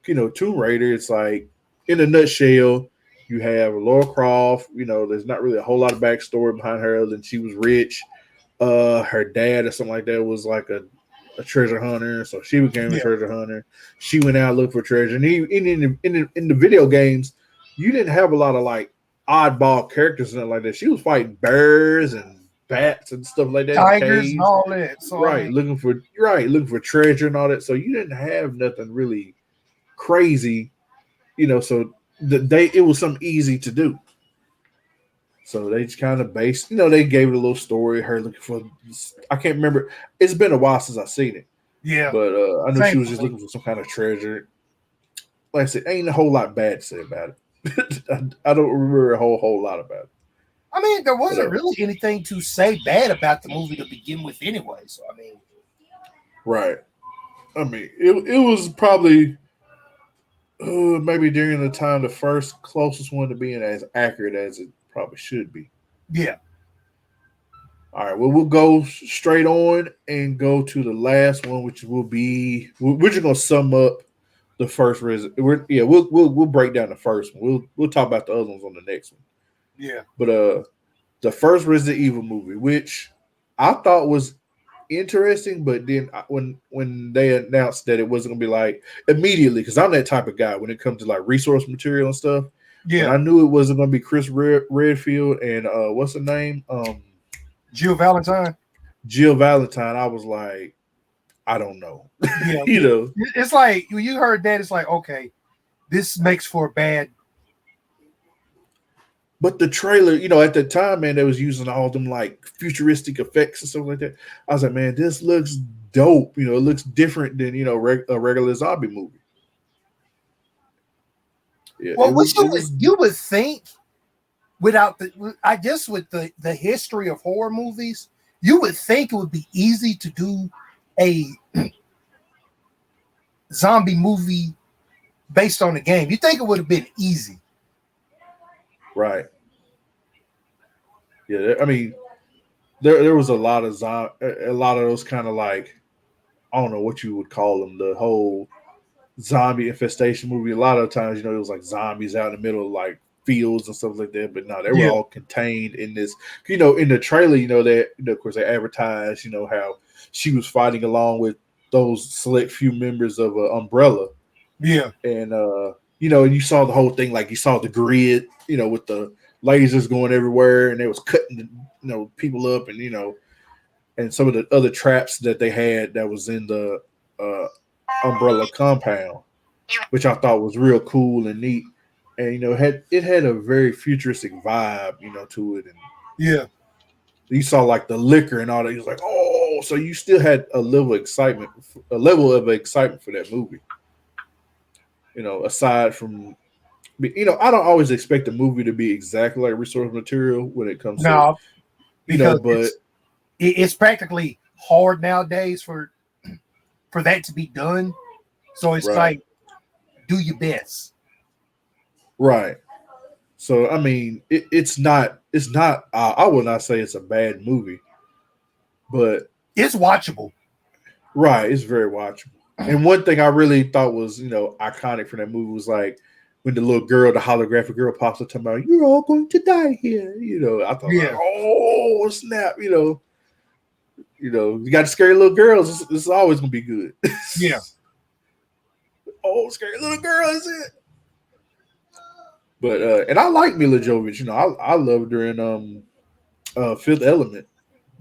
Tomb Raider, it's like, in a nutshell, you have Lara Croft, there's not really a whole lot of backstory behind her other than she was rich. Her dad or something like that was like a treasure hunter, so she became a treasure hunter. She went out looking for treasure. And in the video games, you didn't have a lot of like oddball characters and like that. She was fighting bears and bats and stuff like that, tigers and all that. So looking for treasure and all that. So you didn't have nothing really crazy, So it was something easy to do. So they just kind of based, they gave it a little story. Her looking for, I can't remember. It's been a while since I've seen it. Yeah, but I know she was just looking for some kind of treasure. Like I said, ain't a whole lot bad to say about it. I don't remember a whole lot about it. I mean, there wasn't really anything to say bad about the movie to begin with anyway. So, I mean. Right. I mean, it was probably maybe during the time the first closest one to being as accurate as it probably should be. Yeah. All right. Well, we'll go straight on and go to the last one, which will be, we're just going to sum up the first Resident. We'll break down the first one. We'll talk about the other ones on the next one. Yeah. But the first Resident Evil movie, which I thought was interesting, but then when they announced that it wasn't gonna be like immediately, because I'm that type of guy when it comes to like resource material and stuff. Yeah, I knew it wasn't gonna be Chris Redfield and what's her name? Jill Valentine. Jill Valentine. I was like, I don't know. Yeah, it's like when you heard that, it's like, okay, this makes for a bad. But the trailer, at the time, man, they was using all them like futuristic effects and stuff like that. I was like, man, this looks dope. It looks different than a regular zombie movie. Yeah, well, you would think without with the history of horror movies, you would think it would be easy to do a zombie movie based on the game. You think it would have been easy. Right. Yeah, I mean, there was a lot of those kind of like, I don't know what you would call them, the whole zombie infestation movie. A lot of times, it was like zombies out in the middle of like fields and stuff like that. But no, they were all contained in this. In the trailer, that of course they advertised, how she was fighting along with those select few members of Umbrella. Yeah, and you saw the whole thing, like you saw the grid, with the lasers going everywhere, and they was cutting, people up, and and some of the other traps that they had that was in the Umbrella compound, which I thought was real cool and neat, and it had a very futuristic vibe, to it, and yeah, you saw like the liquor and all that. He was like, oh, oh, so you still had a level of excitement for that movie. Aside from, I don't always expect a movie to be exactly like resource material when it comes to, but it's practically hard nowadays for that to be done. So it's like, do your best. Right. So, I mean, it's not, I will not say it's a bad movie, but it's watchable. Right. It's very watchable. And one thing I really thought was, iconic for that movie was like when the little girl, the holographic girl pops up talking about, you're all going to die here. I thought, like, oh, snap, you got to scary little girls. This is always going to be good. Yeah. Oh, scary little girl is it. But and I like Mila Jovovich. I loved her in Fifth Element.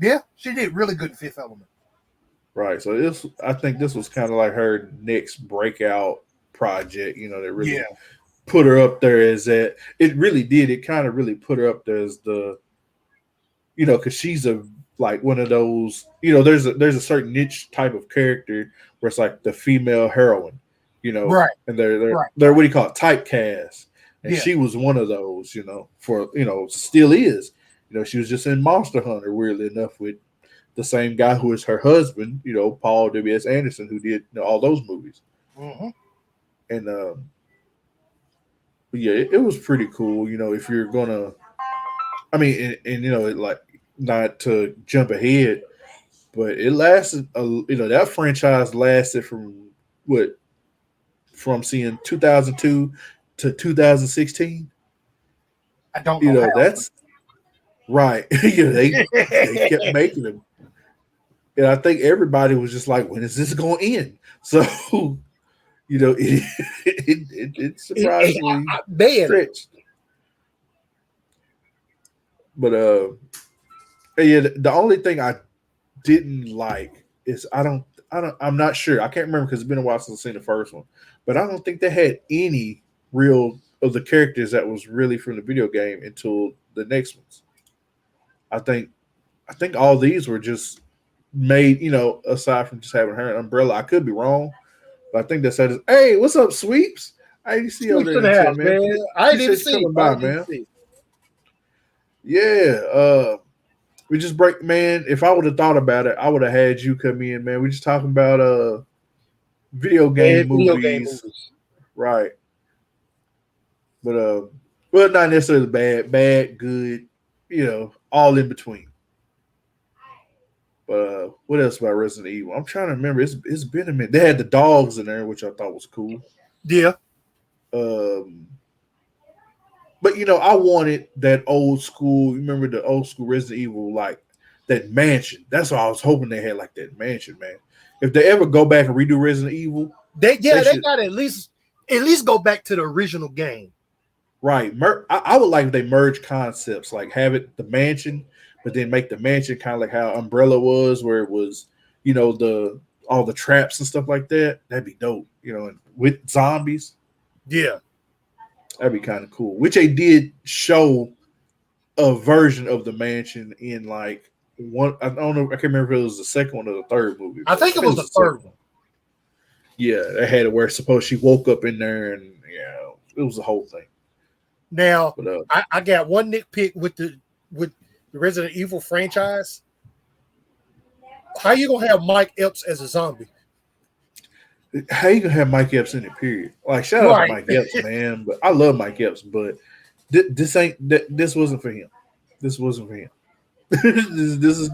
Yeah, she did really good in Fifth Element. Right. So I think this was kind of like her next breakout project. That really put her up there as that. It really did. It kind of really put her up there as the, because she's like one of those. There's a certain niche type of character where it's like the female heroine. Right. And they're what do you call it? Typecast. And she was one of those, for, still is. She was just in Monster Hunter, weirdly enough, with the same guy who is her husband, Paul W.S. Anderson, who did all those movies. Mm-hmm. And, it was pretty cool, if you're going to, I mean, and like, not to jump ahead, but it lasted, that franchise lasted from seeing 2002 to 2016. I don't know. That's right. They kept making them, and I think everybody was just like, "When is this going to end?" So, it surprisingly stretched. But the only thing I didn't like is I'm not sure. I can't remember because it's been a while since I've seen the first one, but I don't think they had any real of the characters that was really from the video game until the next ones. I think all these were just made, aside from just having her and Umbrella. I could be wrong, but I think that said, "Hey, what's up, Sweeps? I didn't see you over there, man. I didn't see you by, man. Yeah, we just break, man. If I would have thought about it, I would have had you come in, man. We just talking about video game movies, right? But well, not necessarily bad, good, all in between. But what else about Resident Evil? I'm trying to remember. It's been a minute. They had the dogs in there, which I thought was cool. Yeah. But I wanted that old school. Remember the old school Resident Evil, like that mansion. That's what I was hoping they had, like that mansion, man. If they ever go back and redo Resident Evil, they got to at least go back to the original game. Right. I would like if they merge concepts, like have it the mansion, but then make the mansion kind of like how Umbrella was, where it was, all the traps and stuff like that. That'd be dope, and with zombies. Yeah. That'd be kind of cool. Which they did show a version of the mansion in like one. I don't know. I can't remember if it was the second one or the third movie. I think it was the third one. Yeah, they had it where suppose she woke up in there, and it was the whole thing. Now, I got one nitpick with the Resident Evil franchise. How you gonna have Mike Epps as a zombie? How you gonna have Mike Epps in it? Period. Like shout out to Mike Epps, man. But I love Mike Epps, but this wasn't for him. This wasn't for him. this is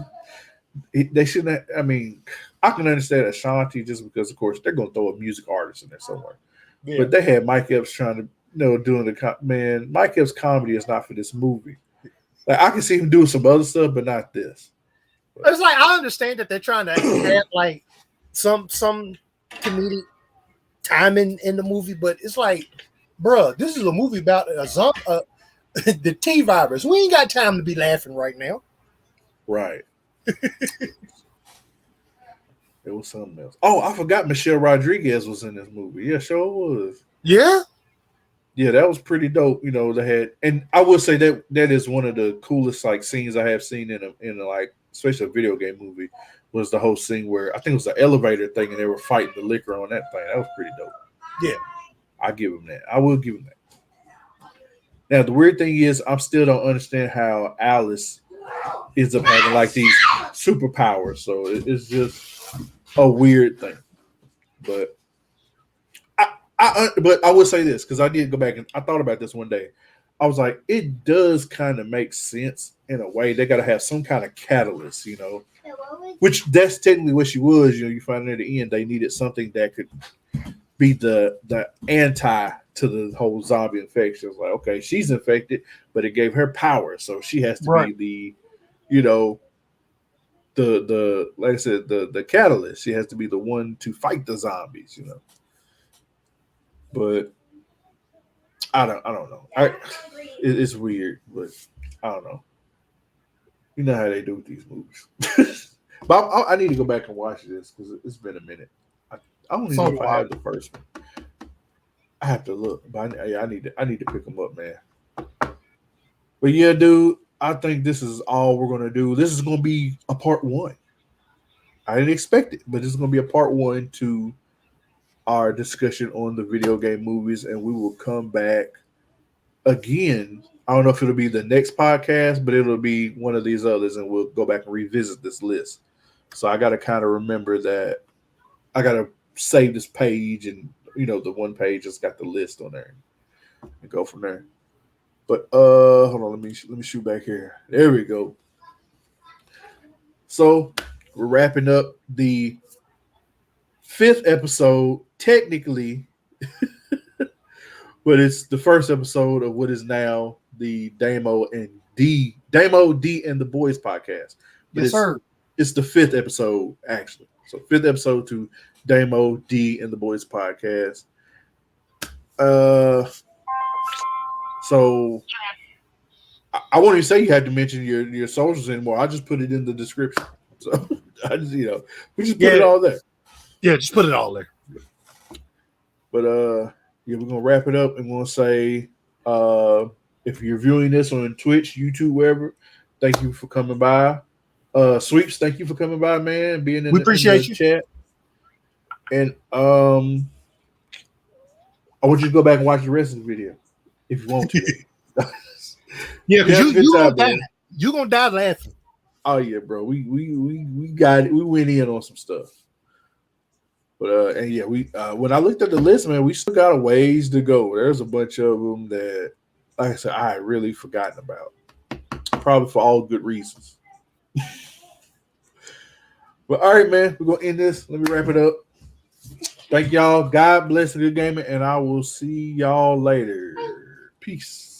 they shouldn't. I mean, I can understand Ashanti just because, of course, they're gonna throw a music artist in there somewhere. Yeah. But they had Mike Epps trying to. Doing the Mike Epps comedy is not for this movie. Like I can see him doing some other stuff, but not this. It's like I understand that they're trying to add like some comedic timing in the movie, but it's like, bruh, this is a movie about the T virus. We ain't got time to be laughing right now. Right. It was something else. Oh, I forgot Michelle Rodriguez was in this movie. Yeah, sure was. Yeah. Yeah, that was pretty dope. They had, and I would say that is one of the coolest like scenes I have seen in especially a video game movie, was the whole scene where I think it was the elevator thing and they were fighting the liquor on that thing. That was pretty dope. Yeah. I give him that. I will give him that. Now the weird thing is, I still don't understand how Alice ends up having like these superpowers. So it's just a weird thing. But I would say this because I did go back and I thought about this one day. I was like, it does kind of make sense in a way. They got to have some kind of catalyst, you know, which that's technically what she was. You know, you find at the end they needed something that could be the anti to the whole zombie infection. It's like, okay, she's infected, but it gave her power, so she has to be the, you know, the like I said, the catalyst. She has to be the one to fight the zombies, you know. But I don't know. It's weird, but I don't know. You know how they do with these movies. But I need to go back and watch this because it's been a minute. I don't even know if I have the first one. I have to look, but I need to pick them up, man. But yeah, dude, I think this is all we're gonna do. This is gonna be a part one. I didn't expect it, but this is gonna be a part one to our discussion on the video game movies, and we will come back again. I don't know if it'll be the next podcast, but it'll be one of these others, and we'll go back and revisit this list. So I got to kind of remember that I got to save this page, and you know, the one page has got the list on there, and go from there. But hold on, let me shoot back here. There we go. So we're wrapping up the 5th episode, technically, but it's the first episode of what is now the Damo Dee and the Boyz Podcast. But yes, sir. It's the 5th episode, actually. So 5th episode to Damo, Dee and the Boyz Podcast. So I won't even say you had to mention your socials anymore. I just put it in the description. So I just, you know, we just put it all there. Yeah, just put it all there. But yeah, we're gonna wrap it up and we're gonna say if you're viewing this on Twitch, YouTube, wherever, thank you for coming by. Sweeps, thank you for coming by, man. Being in appreciate the chat. And I want you to go back and watch the rest of the video if you want to. Yeah, because you're gonna die laughing. Oh yeah, bro. We got it. We went in on some stuff. But and yeah, we when I looked at the list, man, we still got a ways to go. There's a bunch of them that, like I said, I had really forgotten about. Probably for all good reasons. But all right, man, we're gonna end this. Let me wrap it up. Thank y'all. God bless and good gaming, and I will see y'all later. Peace.